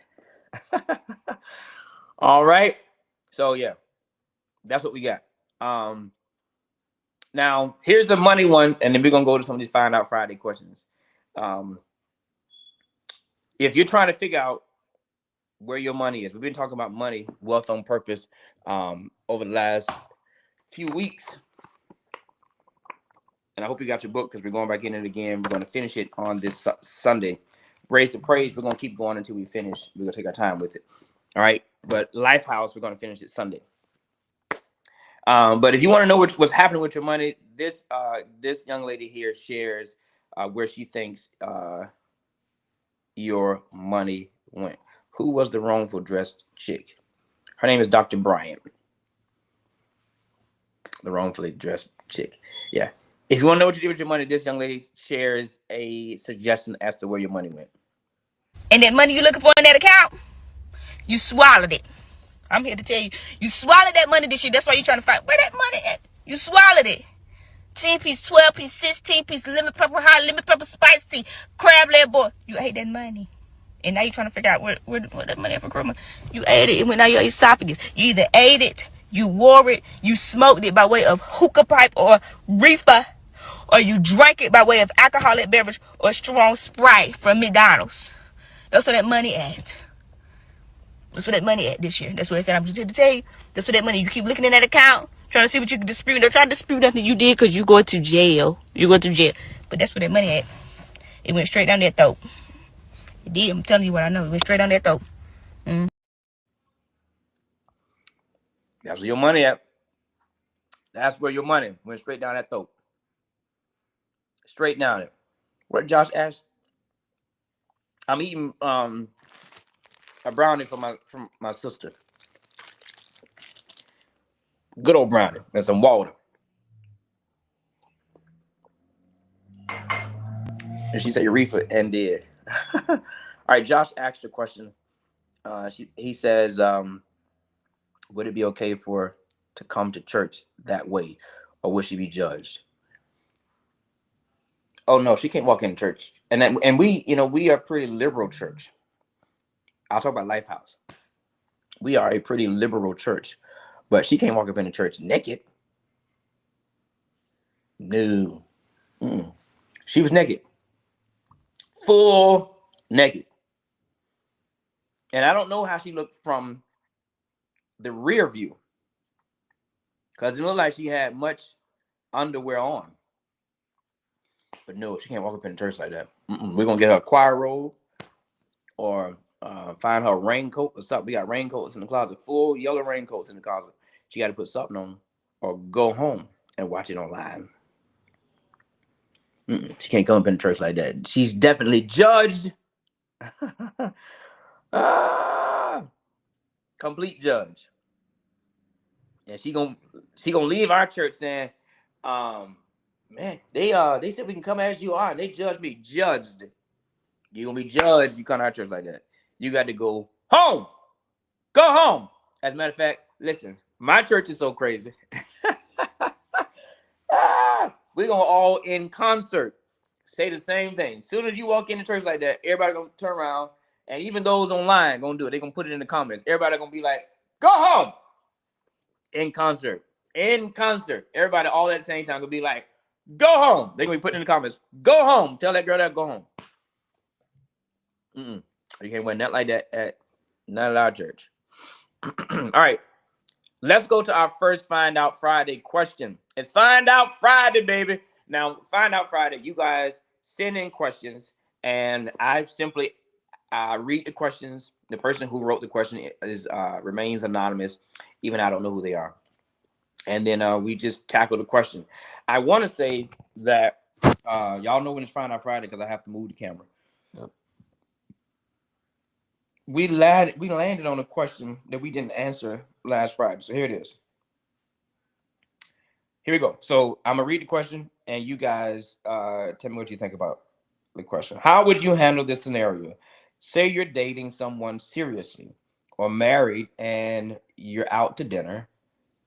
All right. So yeah, that's what we got. Now here's the money one, and then we're gonna go to some of these Find Out Friday questions. If you're trying to figure out where your money is, we've been talking about money, wealth on purpose, over the last few weeks. And I hope you got your book, because we're going back in it again. We're going to finish it on this Sunday. Raise the Praise, we're going to keep going until we finish. We're going to take our time with it. All right. But Lifehouse, we're going to finish it Sunday. But if you want to know what's happening with your money, this young lady here shares where she thinks your money went. Who was the wrongful dressed chick? Her name is Dr. Bryant. The wrongfully dressed chick. Yeah. If you want to know what you did with your money, this young lady shares a suggestion as to where your money went. And that money you're looking for in that account, you swallowed it. I'm here to tell you, you swallowed that money this year. That's why you're trying to find where that money at. You swallowed it. 10-piece, 12-piece, 16-piece, lemon pepper hot, lemon pepper spicy, crab leg boy. You ate that money. And now you're trying to figure out where that money is for Christmas. You ate it. It went out your esophagus. You either ate it, you wore it, you smoked it by way of hookah pipe or reefer, or you drank it by way of alcoholic beverage or strong Sprite from McDonald's. That's where that money at. That's where that money at this year. That's what I said. I'm just here to tell you. That's where that money. You keep looking in that account, trying to see what you can dispute. Don't try to dispute nothing you did, because you go to jail. You go to jail. But that's where that money at. It went straight down their throat. It did. I'm telling you what I know. It went straight down their throat. That's where your money at. That's where your money went, straight down that throat. Straight down it. What Josh asked? I'm eating a brownie from my sister. Good old brownie and some water. And she said Eureka and did. All right, Josh asked a question. He says, would it be okay for her to come to church that way, or would she be judged? Oh no, she can't walk in church. And we are a pretty liberal church. I'll talk about Lifehouse. We are a pretty liberal church, but she can't walk up in the church naked. No. She was naked. Full naked. And I don't know how she looked from the rear view, because it looked like she had much underwear on. But no, she can't walk up in the church like that. We're going to get her a choir robe, or find her a raincoat or something. We got raincoats in the closet, full yellow raincoats in the closet. She got to put something on, or go home and watch it online. She can't come up in the church like that. She's definitely judged. Complete judge. and she gonna leave our church saying, man, they said we can come as you are, and they judge me. Judged. You're gonna be judged. You come to our church like that. You got to go home. Go home. As a matter of fact, listen, my church is so crazy. We're gonna all in concert say the same thing. As soon as you walk into church like that, everybody gonna turn around, and even those online gonna do it. They gonna put it in the comments. Everybody gonna be like, "Go home!" In concert, in concert. Everybody all at the same time gonna be like, "Go home!" They gonna be putting in the comments, "Go home!" Tell that girl that go home. You can't wear nothing like that at none of our church. All right. Let's go to our first Find Out Friday question. It's Find Out Friday, baby. Now, Find Out Friday, you guys send in questions, and I simply read the questions. The person who wrote the question remains anonymous, even I don't know who they are. And then we just tackle the question. I want to say that y'all know when it's Find Out Friday because I have to move the camera. Yep. We landed on a question that we didn't answer last Friday. So here it is. Here we go. So I'm gonna read the question, and you guys tell me what you think about the question. How would you handle this scenario? Say you're dating someone seriously, or married, and you're out to dinner,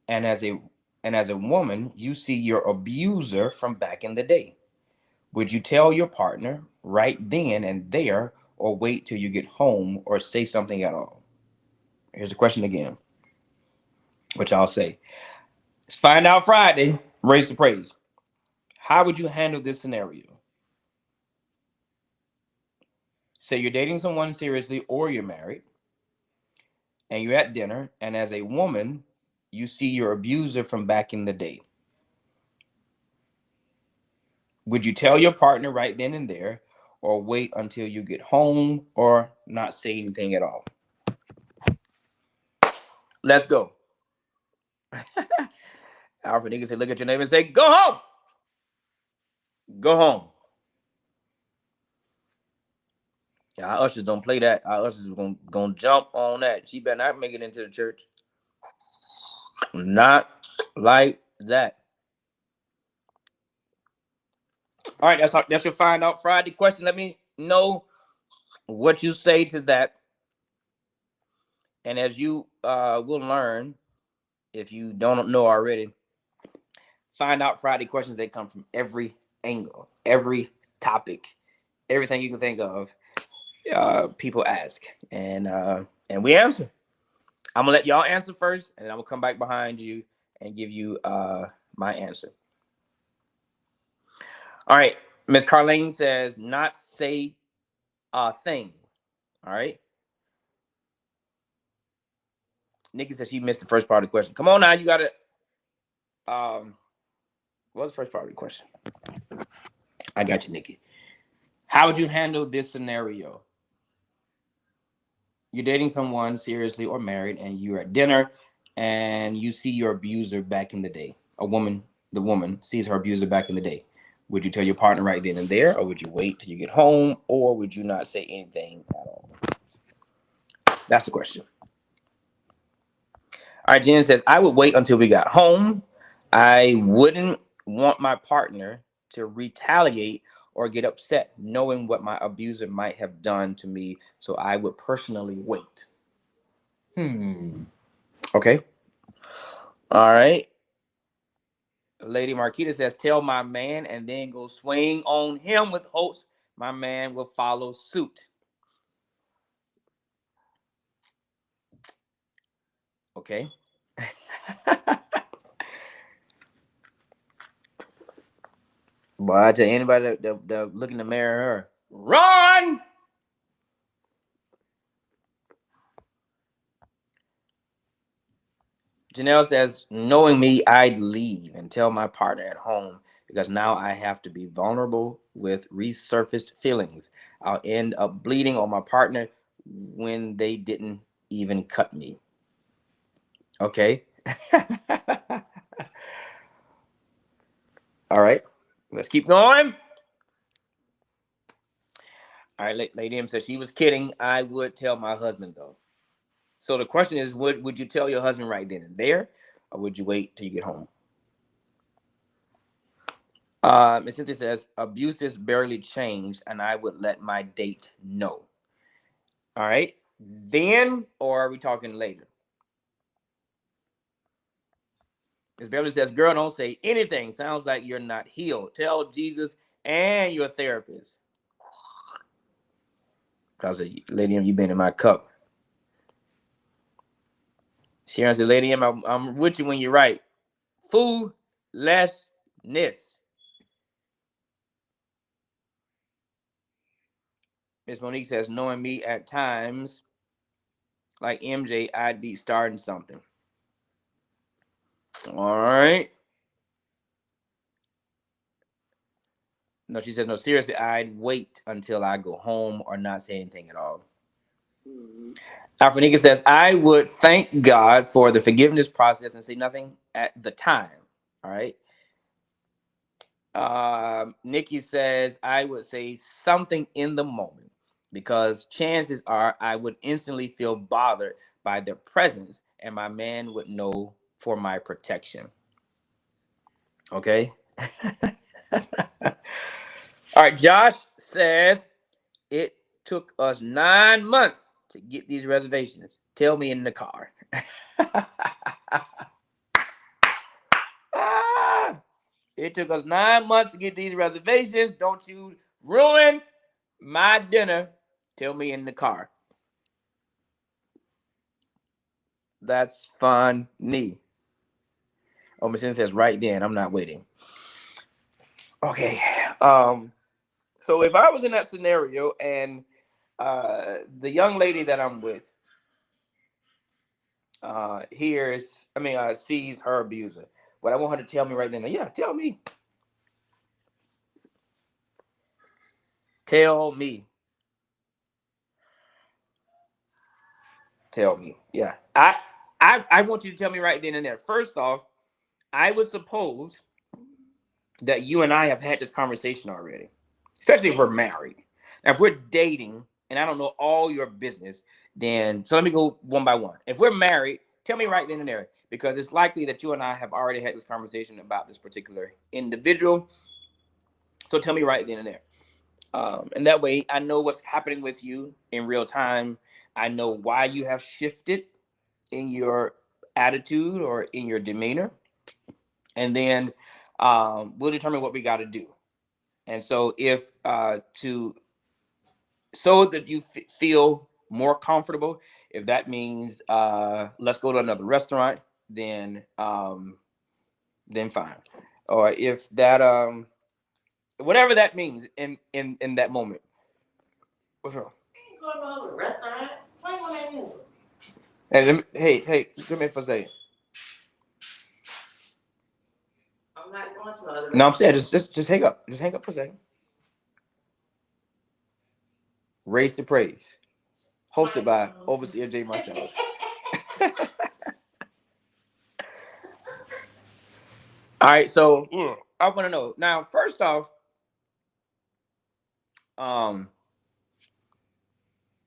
and as a woman, you see your abuser from back in the day. Would you tell your partner right then and there, or wait till you get home, or say something at all? Here's the question again, which I'll say. It's Find Out Friday. Raise the praise. How would you handle this scenario? Say you're dating someone seriously, or you're married, and you're at dinner, and as a woman, you see your abuser from back in the day. Would you tell your partner right then and there, or wait until you get home, or not say anything at all? Let's go. Alfred nigga said, look at your neighbor and say, go home. Go home. Yeah, our ushers don't play that. Our ushers are gonna jump on that. She better not make it into the church. Not like that. All right, that's your Find Out Friday question. Let me know what you say to that. And as you will learn, if you don't know already, Find Out Friday questions, they come from every angle, every topic, everything you can think of. People ask, and we answer. I'm gonna let y'all answer first, and I'm gonna come back behind you and give you my answer. All right, Miss Carlene says, not say a thing. All right. Nikki says she missed the first part of the question. Come on now, you gotta. What's the first part of the question? I got you, Nikki. How would you handle this scenario? You're dating someone seriously or married, and you're at dinner, and you see your abuser back in the day. The woman sees her abuser back in the day. Would you tell your partner right then and there, or would you wait till you get home, or would you not say anything at all? That's the question. All right, Jen says, I would wait until we got home. I wouldn't want my partner to retaliate or get upset knowing what my abuser might have done to me, so I would personally wait. Okay. All right. Lady Marquita says, tell my man and then go swing on him with hopes my man will follow suit. Okay. Boy, I tell anybody that looking to marry her, run! Janelle says, knowing me, I'd leave and tell my partner at home because now I have to be vulnerable with resurfaced feelings. I'll end up bleeding on my partner when they didn't even cut me. Okay. All right. Let's keep going. All right. Lady M says she was kidding. I would tell my husband, though. So the question is, would you tell your husband right then and there? or would you wait till you get home? Miss Cynthia says, abuse is barely changed, and I would let my date know. All right. Then, or are we talking later? Miss Beverly says, girl, don't say anything. Sounds like you're not healed. Tell Jesus and your therapist. Because, Lady M, you've been in my cup. Sharon said, Lady M, I'm with you when you're right. Foolishness. Miss Monique says, knowing me at times, like MJ, I'd be starting something. All right. No, she says, no, seriously, I'd wait until I go home or not say anything at all. Alfrenika says, I would thank God for the forgiveness process and say nothing at the time. All right. Nikki says, I would say something in the moment because chances are I would instantly feel bothered by their presence and my man would know for my protection. Okay. All right. Josh says, it took us 9 months to get these reservations. Tell me in the car. It took us 9 months to get these reservations. Don't you ruin my dinner. Tell me in the car. That's funny. Oh, Miss says right then. I'm not waiting. Okay. So if I was in that scenario and the young lady that I'm with sees her abuser, what I want her to tell me right then. Yeah, tell me. Tell me. Tell me. Yeah. I want you to tell me right then and there. First off, I would suppose that you and I have had this conversation already, especially if we're married. Now, if we're dating and I don't know all your business, then so let me go one by one. If we're married, tell me right then and there, because it's likely that you and I have already had this conversation about this particular individual. So tell me right then and there. And that way I know what's happening with you in real time. I know why you have shifted in your attitude or in your demeanor. And then we'll determine what we got to do. And so if so that you feel more comfortable, if that means let's go to another restaurant, then fine. Or if that whatever that means in that moment. What's wrong? Go to another restaurant. Swing on that music. And hey, come here for a second. I'm not going to another. No, I'm saying just hang up. Just hang up for a second. Raise the Praise, hosted by Overseer J. Marcellas. All right, so I want to know now. First off,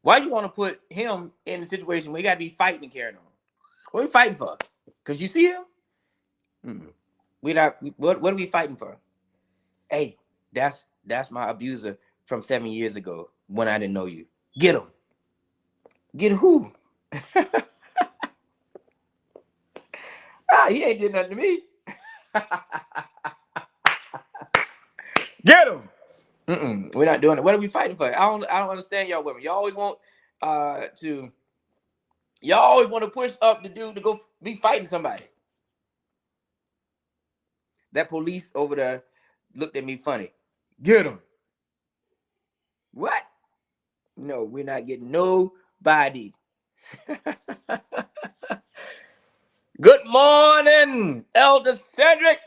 why you want to put him in a situation where he got to be fighting and carrying on? What are we fighting for? Because you see him. We not. What are we fighting for? Hey, that's my abuser from 7 years ago when I didn't know you. Get him. Get who? He ain't did nothing to me. Get him. We're not doing it. What are we fighting for? I don't understand y'all women. Y'all always want to push up the dude to go be fighting somebody. That police over there looked at me funny. Get him. What? No, we're not getting nobody. Good morning, Elder Cedric.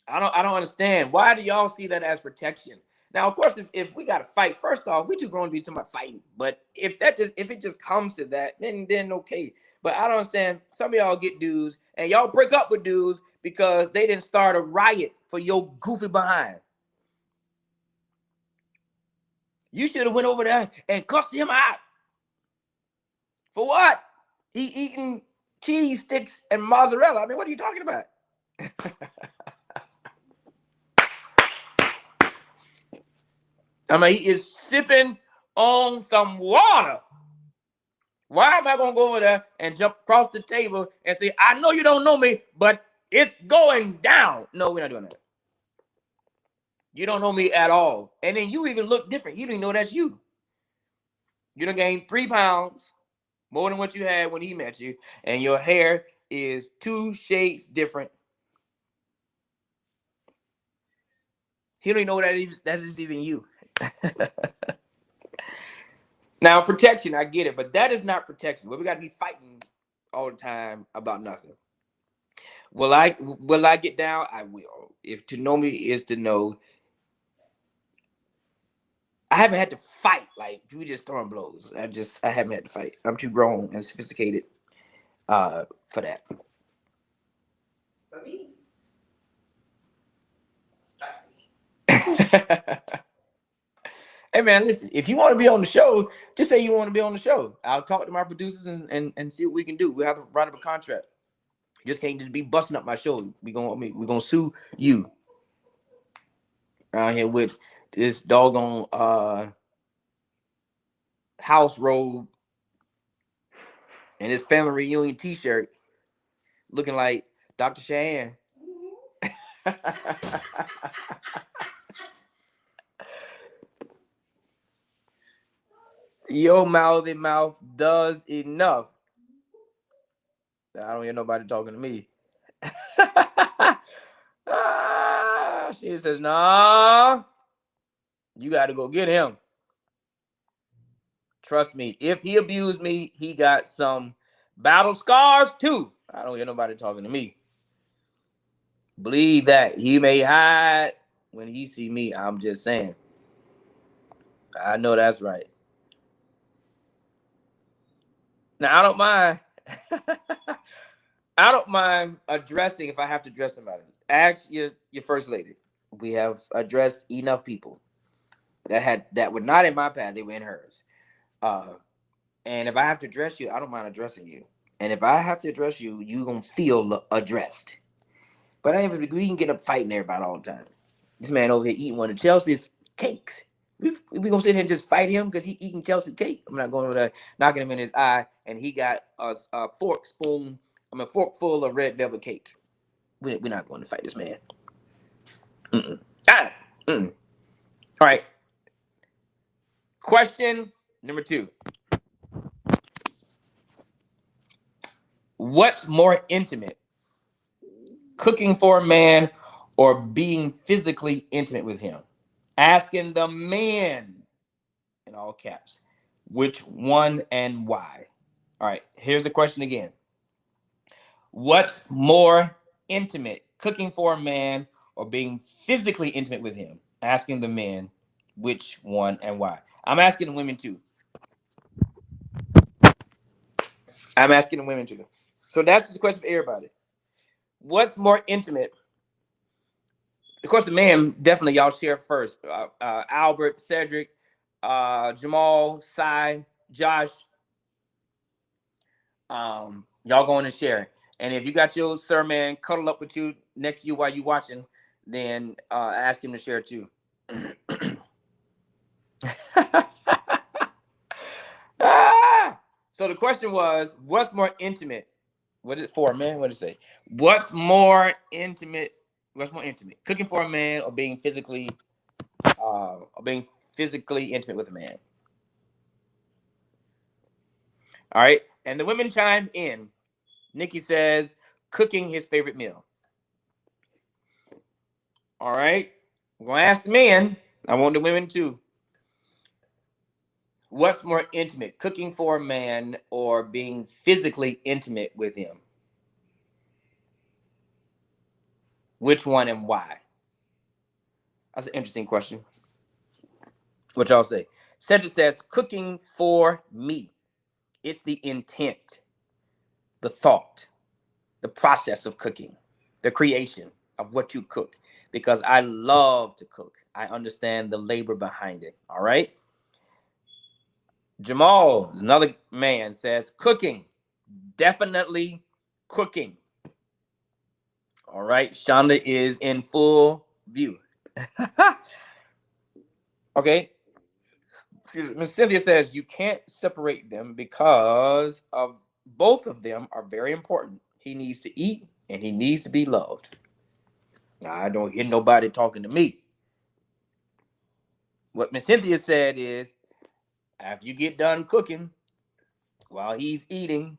I don't understand. Why do y'all see that as protection? Now, of course, if we got to fight, first off, we too grown to be talking about fighting. But if it just comes to that, then okay. But I don't understand. Some of y'all get dudes and y'all break up with dudes because they didn't start a riot for your goofy behind. You should have went over there and cussed him out. For what? He eating cheese sticks and mozzarella. I mean, what are you talking about? I mean, he is sipping on some water. Why am I going to go over there and jump across the table and say, I know you don't know me, but it's going down? No, we're not doing that. You don't know me at all. And then you even look different. You don't even know that's you. You done gained 3 pounds, more than what you had when he met you, and your hair is 2 shades different. He don't even know that is even you. Now, protection, I get it, but that is not protection. Well, we got to be fighting all the time about nothing. Will I get down? I will. If to know me is to know, I haven't had to fight. Like, we just throwing blows. I haven't had to fight. I'm too grown and sophisticated for that. For me. Hey man, listen, if you want to be on the show, just say you want to be on the show. I'll talk to my producers and see what we can do. We have to write up a contract. You just can't just be busting up my show. We're gonna sue you around here with this doggone house robe and his family reunion t-shirt looking like Dr. Cheyenne. Your mouthy mouth does enough. I don't hear nobody talking to me. She says, nah, you got to go get him. Trust me, if he abused me, he got some battle scars too. I don't hear nobody talking to me. Believe that. He may hide when he see me. I'm just saying. I know that's right. Now, I don't mind. I don't mind addressing if I have to address somebody. Ask your first lady. We have addressed enough people that were not in my path. They were in hers. And if I have to address you, I don't mind addressing you. And if I have to address you, you gonna feel addressed. But I ain't we can get up fighting everybody all the time. This man over here eating one of Chelsea's cakes. We gonna sit here and just fight him because he eating Chelsea's cake. I'm not going over there knocking him in his eye, and he got a fork full of red velvet cake. We're not going to fight this man. Mm-mm. Mm-mm. All right. Question number 2. What's more intimate? Cooking for a man or being physically intimate with him? Asking the man, in all caps, which one and why? All right, here's the question again. What's more intimate? Cooking for a man or being physically intimate with him? Asking the men, which one and why? I'm asking the women too. So that's the question for everybody. What's more intimate? Of course, the man, definitely y'all share first. Albert, Cedric, Jamal, Cy, Josh. Y'all going and share. And if you got your sir man cuddle up with you next to you while you watching, then ask him to share too. So the question was, what's more intimate? What is it for, man? What did it say? What's more intimate? Cooking for a man or being physically intimate with a man? All right. And the women chime in. Nikki says, cooking his favorite meal. All right. We're going to ask the men. I want the women too. What's more intimate, cooking for a man or being physically intimate with him? Which one and why? That's an interesting question. What y'all say? Cedric says, cooking for me. It's the intent, the thought, the process of cooking, the creation of what you cook. Because I love to cook. I understand the labor behind it. All right. Jamal, another man, says cooking, definitely cooking. All right, Shonda is in full view. Okay. Miss Cynthia says you can't separate them because of both of them are very important. He needs to eat and he needs to be loved. Now, I don't hear nobody talking to me. What Miss Cynthia said is, after you get done cooking, while he's eating,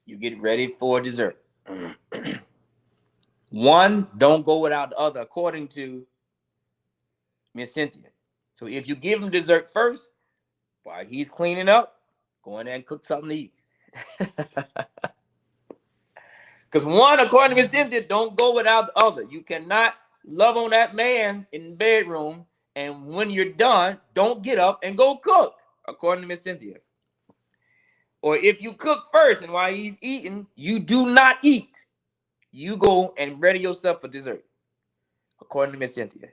you get ready for dessert. One don't go without the other, according to Miss Cynthia. So if you give him dessert first, while he's cleaning up, go in there and cook something to eat. Because one, according to Miss Cynthia, don't go without the other. You cannot love on that man in the bedroom, and when you're done, don't get up and go cook, according to Miss Cynthia. Or if you cook first and while he's eating, you do not eat. You go and ready yourself for dessert, according to Miss Cynthia.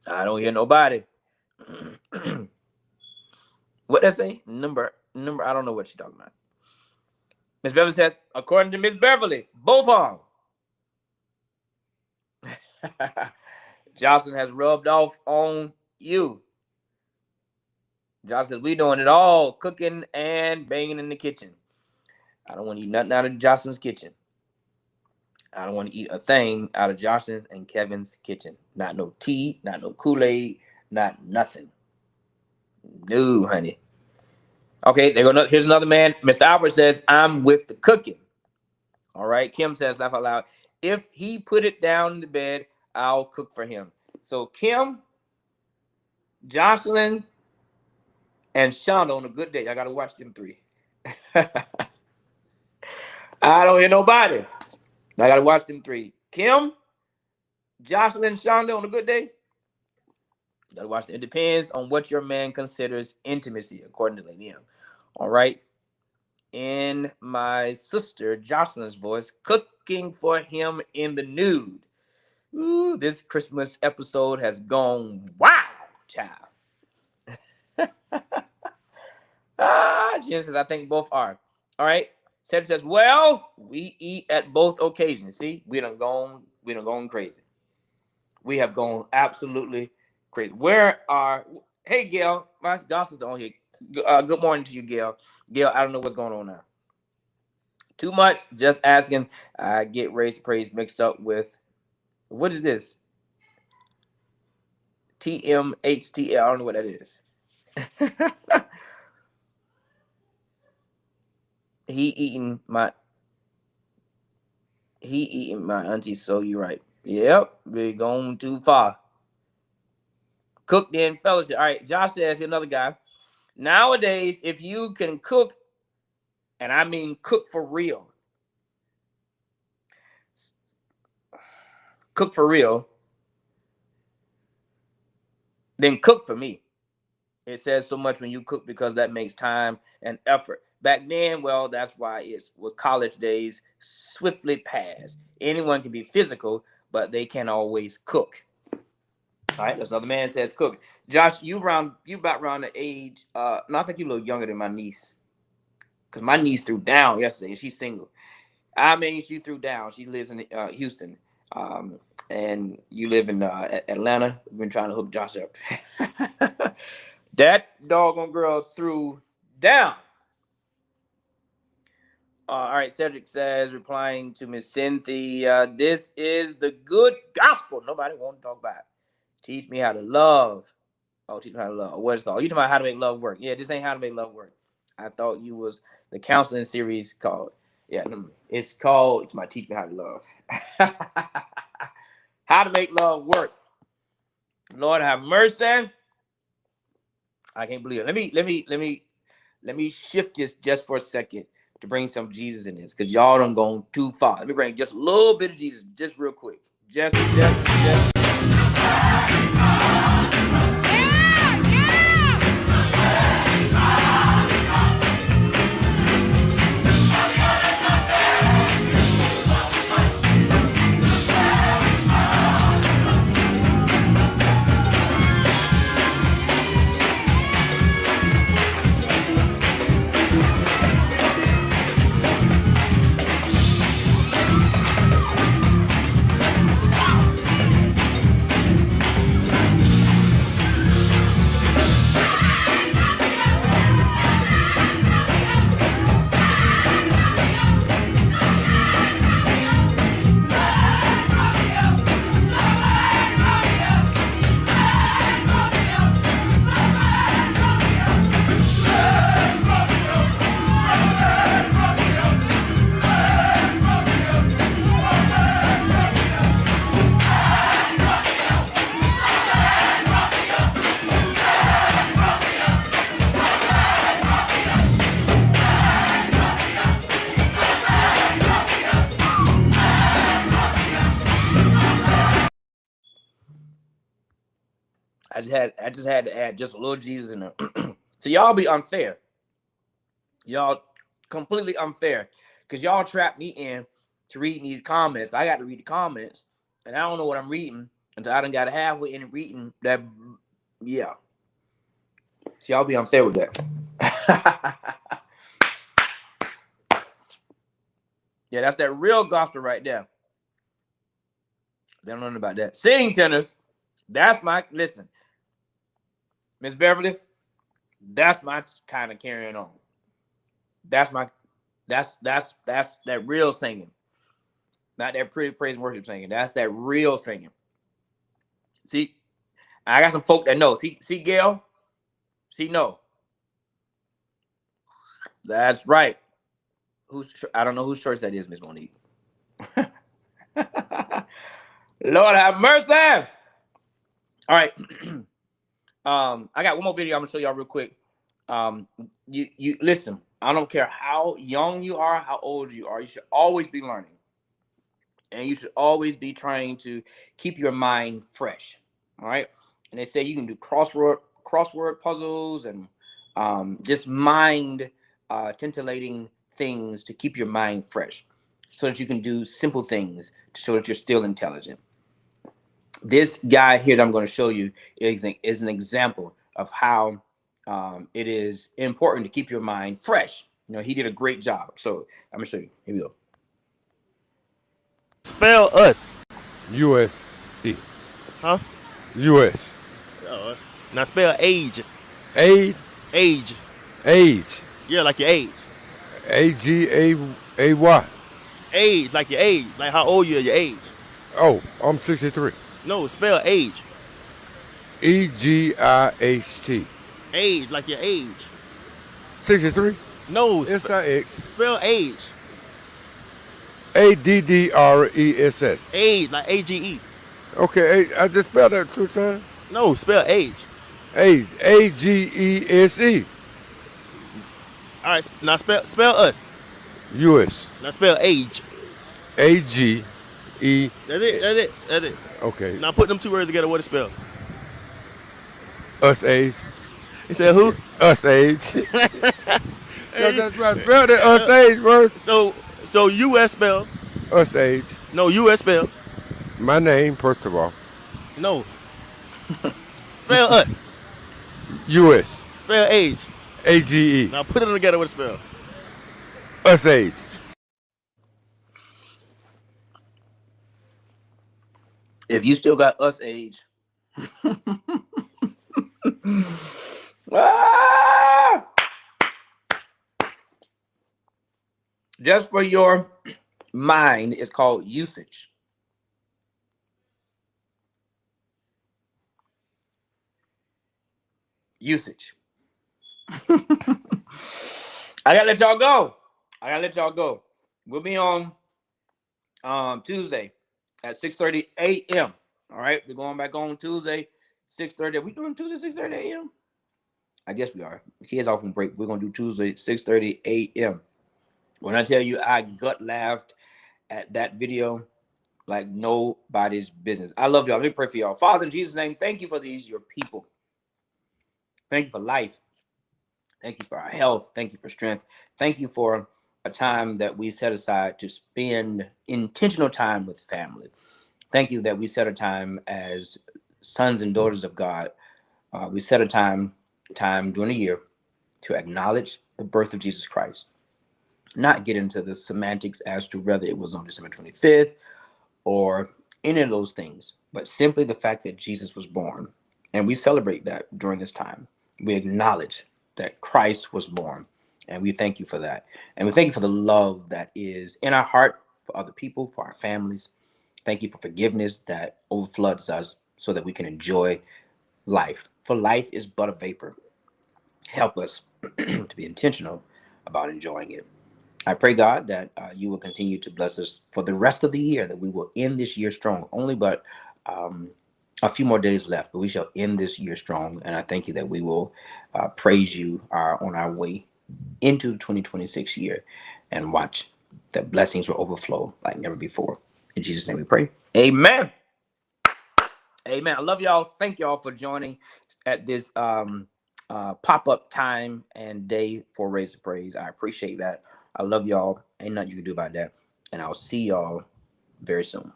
I don't hear nobody. What that say? Number. I don't know what she's talking about. Miss Beverly said, according to Miss Beverly, both of them. Jocelyn has rubbed off on you. Jocelyn says, we doing it all, cooking and banging in the kitchen. I don't want to eat nothing out of Jocelyn's kitchen. I don't want to eat a thing out of Jocelyn's and Kevin's kitchen. Not no tea, not no Kool-Aid, not nothing. No, honey. Okay, here's another man. Mr. Albert says, I'm with the cooking. All right, Kim says, laugh out loud. If he put it down in the bed, I'll cook for him. So Kim, Jocelyn, and Shonda on a good day. I got to watch them three. I don't hear nobody. I got to watch them three. Kim, Jocelyn, Shonda on a good day. You got to watch them. It depends on what your man considers intimacy, according to Lady M. All right. In my sister Jocelyn's voice, cooking for him in the nude. Ooh, this Christmas episode has gone wild, child. Jen says, I think both are. All right. Seth says, well, we eat at both occasions. See, we done gone crazy. We have gone absolutely crazy. Hey, Gail, my gossip's on here. Good morning to you, Gail. Gail, I don't know what's going on now. Too much, just asking. I get Raise to Praise mixed up with, what is this? TMHTL, I don't know what that is. He eating my auntie, so you're right. Yep, we're going too far. Cook then fellowship. All right, Josh says, another guy. Nowadays, if you can cook, and I mean cook for real, then cook for me. It says so much when you cook because that makes time and effort. Back then, well, that's why it's with college days swiftly passed. Anyone can be physical, but they can't always cook. All right, this other man says cook. Josh, you about around the age. No, I think you're a little younger than my niece. Because my niece threw down yesterday, and she's single. I mean, she threw down. She lives in Houston. And you live in Atlanta. We've been trying to hook Josh up. That doggone girl threw down. All right, Cedric says, replying to Miss Cynthia, this is the good gospel. Nobody want to talk about it. Teach me how to love. Oh, teach me how to love. What is it called? You talking about how to make love work. Yeah, this ain't how to make love work. I thought you was the counseling series called. Yeah, it's called Teach Me How to Love. How to make love work. Lord have mercy. I can't believe it. Let me shift this just for a second to bring some Jesus in this, because y'all done gone too far. Let me bring just a little bit of Jesus, just real quick. Just. I just had to add just a little Jesus in there. So y'all be unfair. Y'all completely unfair. Because y'all trapped me in to reading these comments. I got to read the comments. And I don't know what I'm reading until I done got halfway in reading that. Yeah. So y'all be unfair with that. Yeah, that's that real gospel right there. They don't know nothing about that. Sing tenors. That's my, listen. Miss Beverly, that's my kind of carrying on. That's that real singing. Not that pretty praise and worship singing. That's that real singing. See, I got some folk that know. See, Gail? See, no. That's right. I don't know whose church that is, Miss Monique. Lord have mercy. All right. I got one more video I'm gonna show y'all real quick. You listen. I don't care how young you are, how old you are. You should always be learning, and you should always be trying to keep your mind fresh. All right. And they say you can do crossword puzzles and just mind titillating things to keep your mind fresh, so that you can do simple things to show that you're still intelligent. This guy here that I'm going to show you is an example of how it is important to keep your mind fresh. You know, he did a great job. So I'm going to show you. Here we go. Spell us. U.S.E. Huh? U.S. Now spell age. Aid. Age. Age. Yeah, like your age. A-G-A-Y. Age, like your age. Like how old you are, your age. Oh, I'm 63. No, spell age. E-G-I-H-T. Age, like your age. 63? No, S-I-X. spell age. A-D-D-R-E-S-S. Age, like A-G-E. Okay, I just spelled that 2 times. No, spell age. Age. A-G-E-S-E. All right, now spell us. U.S. Now spell age. A-G-E. That's it. Okay. Now put them 2 words together, what it spell? Us age. He said who? Us age. That's right. Spell the us age first. So U.S. spell. Us age. No, U.S. spell. My name, first of all. No. Spell us. U.S. Spell age. A-G-E. Now put them together, what it spell? Us age. If you still got us age. Ah! Just for your mind, it's called usage. Usage. I gotta let y'all go. We'll be on Tuesday at 6:30 a.m. All right, we're going back on Tuesday, 6:30. Are we doing Tuesday 6:30 a.m.? I guess we are. The kids off on break. We're gonna do Tuesday 6:30 a.m. When I tell you I gut laughed at that video like nobody's business. I love y'all. Let me pray for y'all. Father, in Jesus' name, thank you for these, your people. Thank you for life. Thank you for our health. Thank you for strength. Thank you for a time that we set aside to spend intentional time with family. Thank you that we set a time as sons and daughters of God. We set a time during the year to acknowledge the birth of Jesus Christ. Not get into the semantics as to whether it was on December 25th or any of those things, but simply the fact that Jesus was born. And we celebrate that during this time. We acknowledge that Christ was born, and we thank you for that. And we thank you for the love that is in our heart for other people, for our families. Thank you for forgiveness that overfloods us so that we can enjoy life. For life is but a vapor. Help us to be intentional about enjoying it. I pray, God, that you will continue to bless us for the rest of the year, that we will end this year strong. Only but a few more days left, but we shall end this year strong. And I thank you that we will praise you on our way into the 2026 year and watch that blessings will overflow like never before. In Jesus' name we pray. Amen. Amen. I love y'all. Thank y'all for joining at this pop-up time and day for Raise the Praise. I appreciate that. I love y'all. Ain't nothing you can do about that. And I'll see y'all very soon.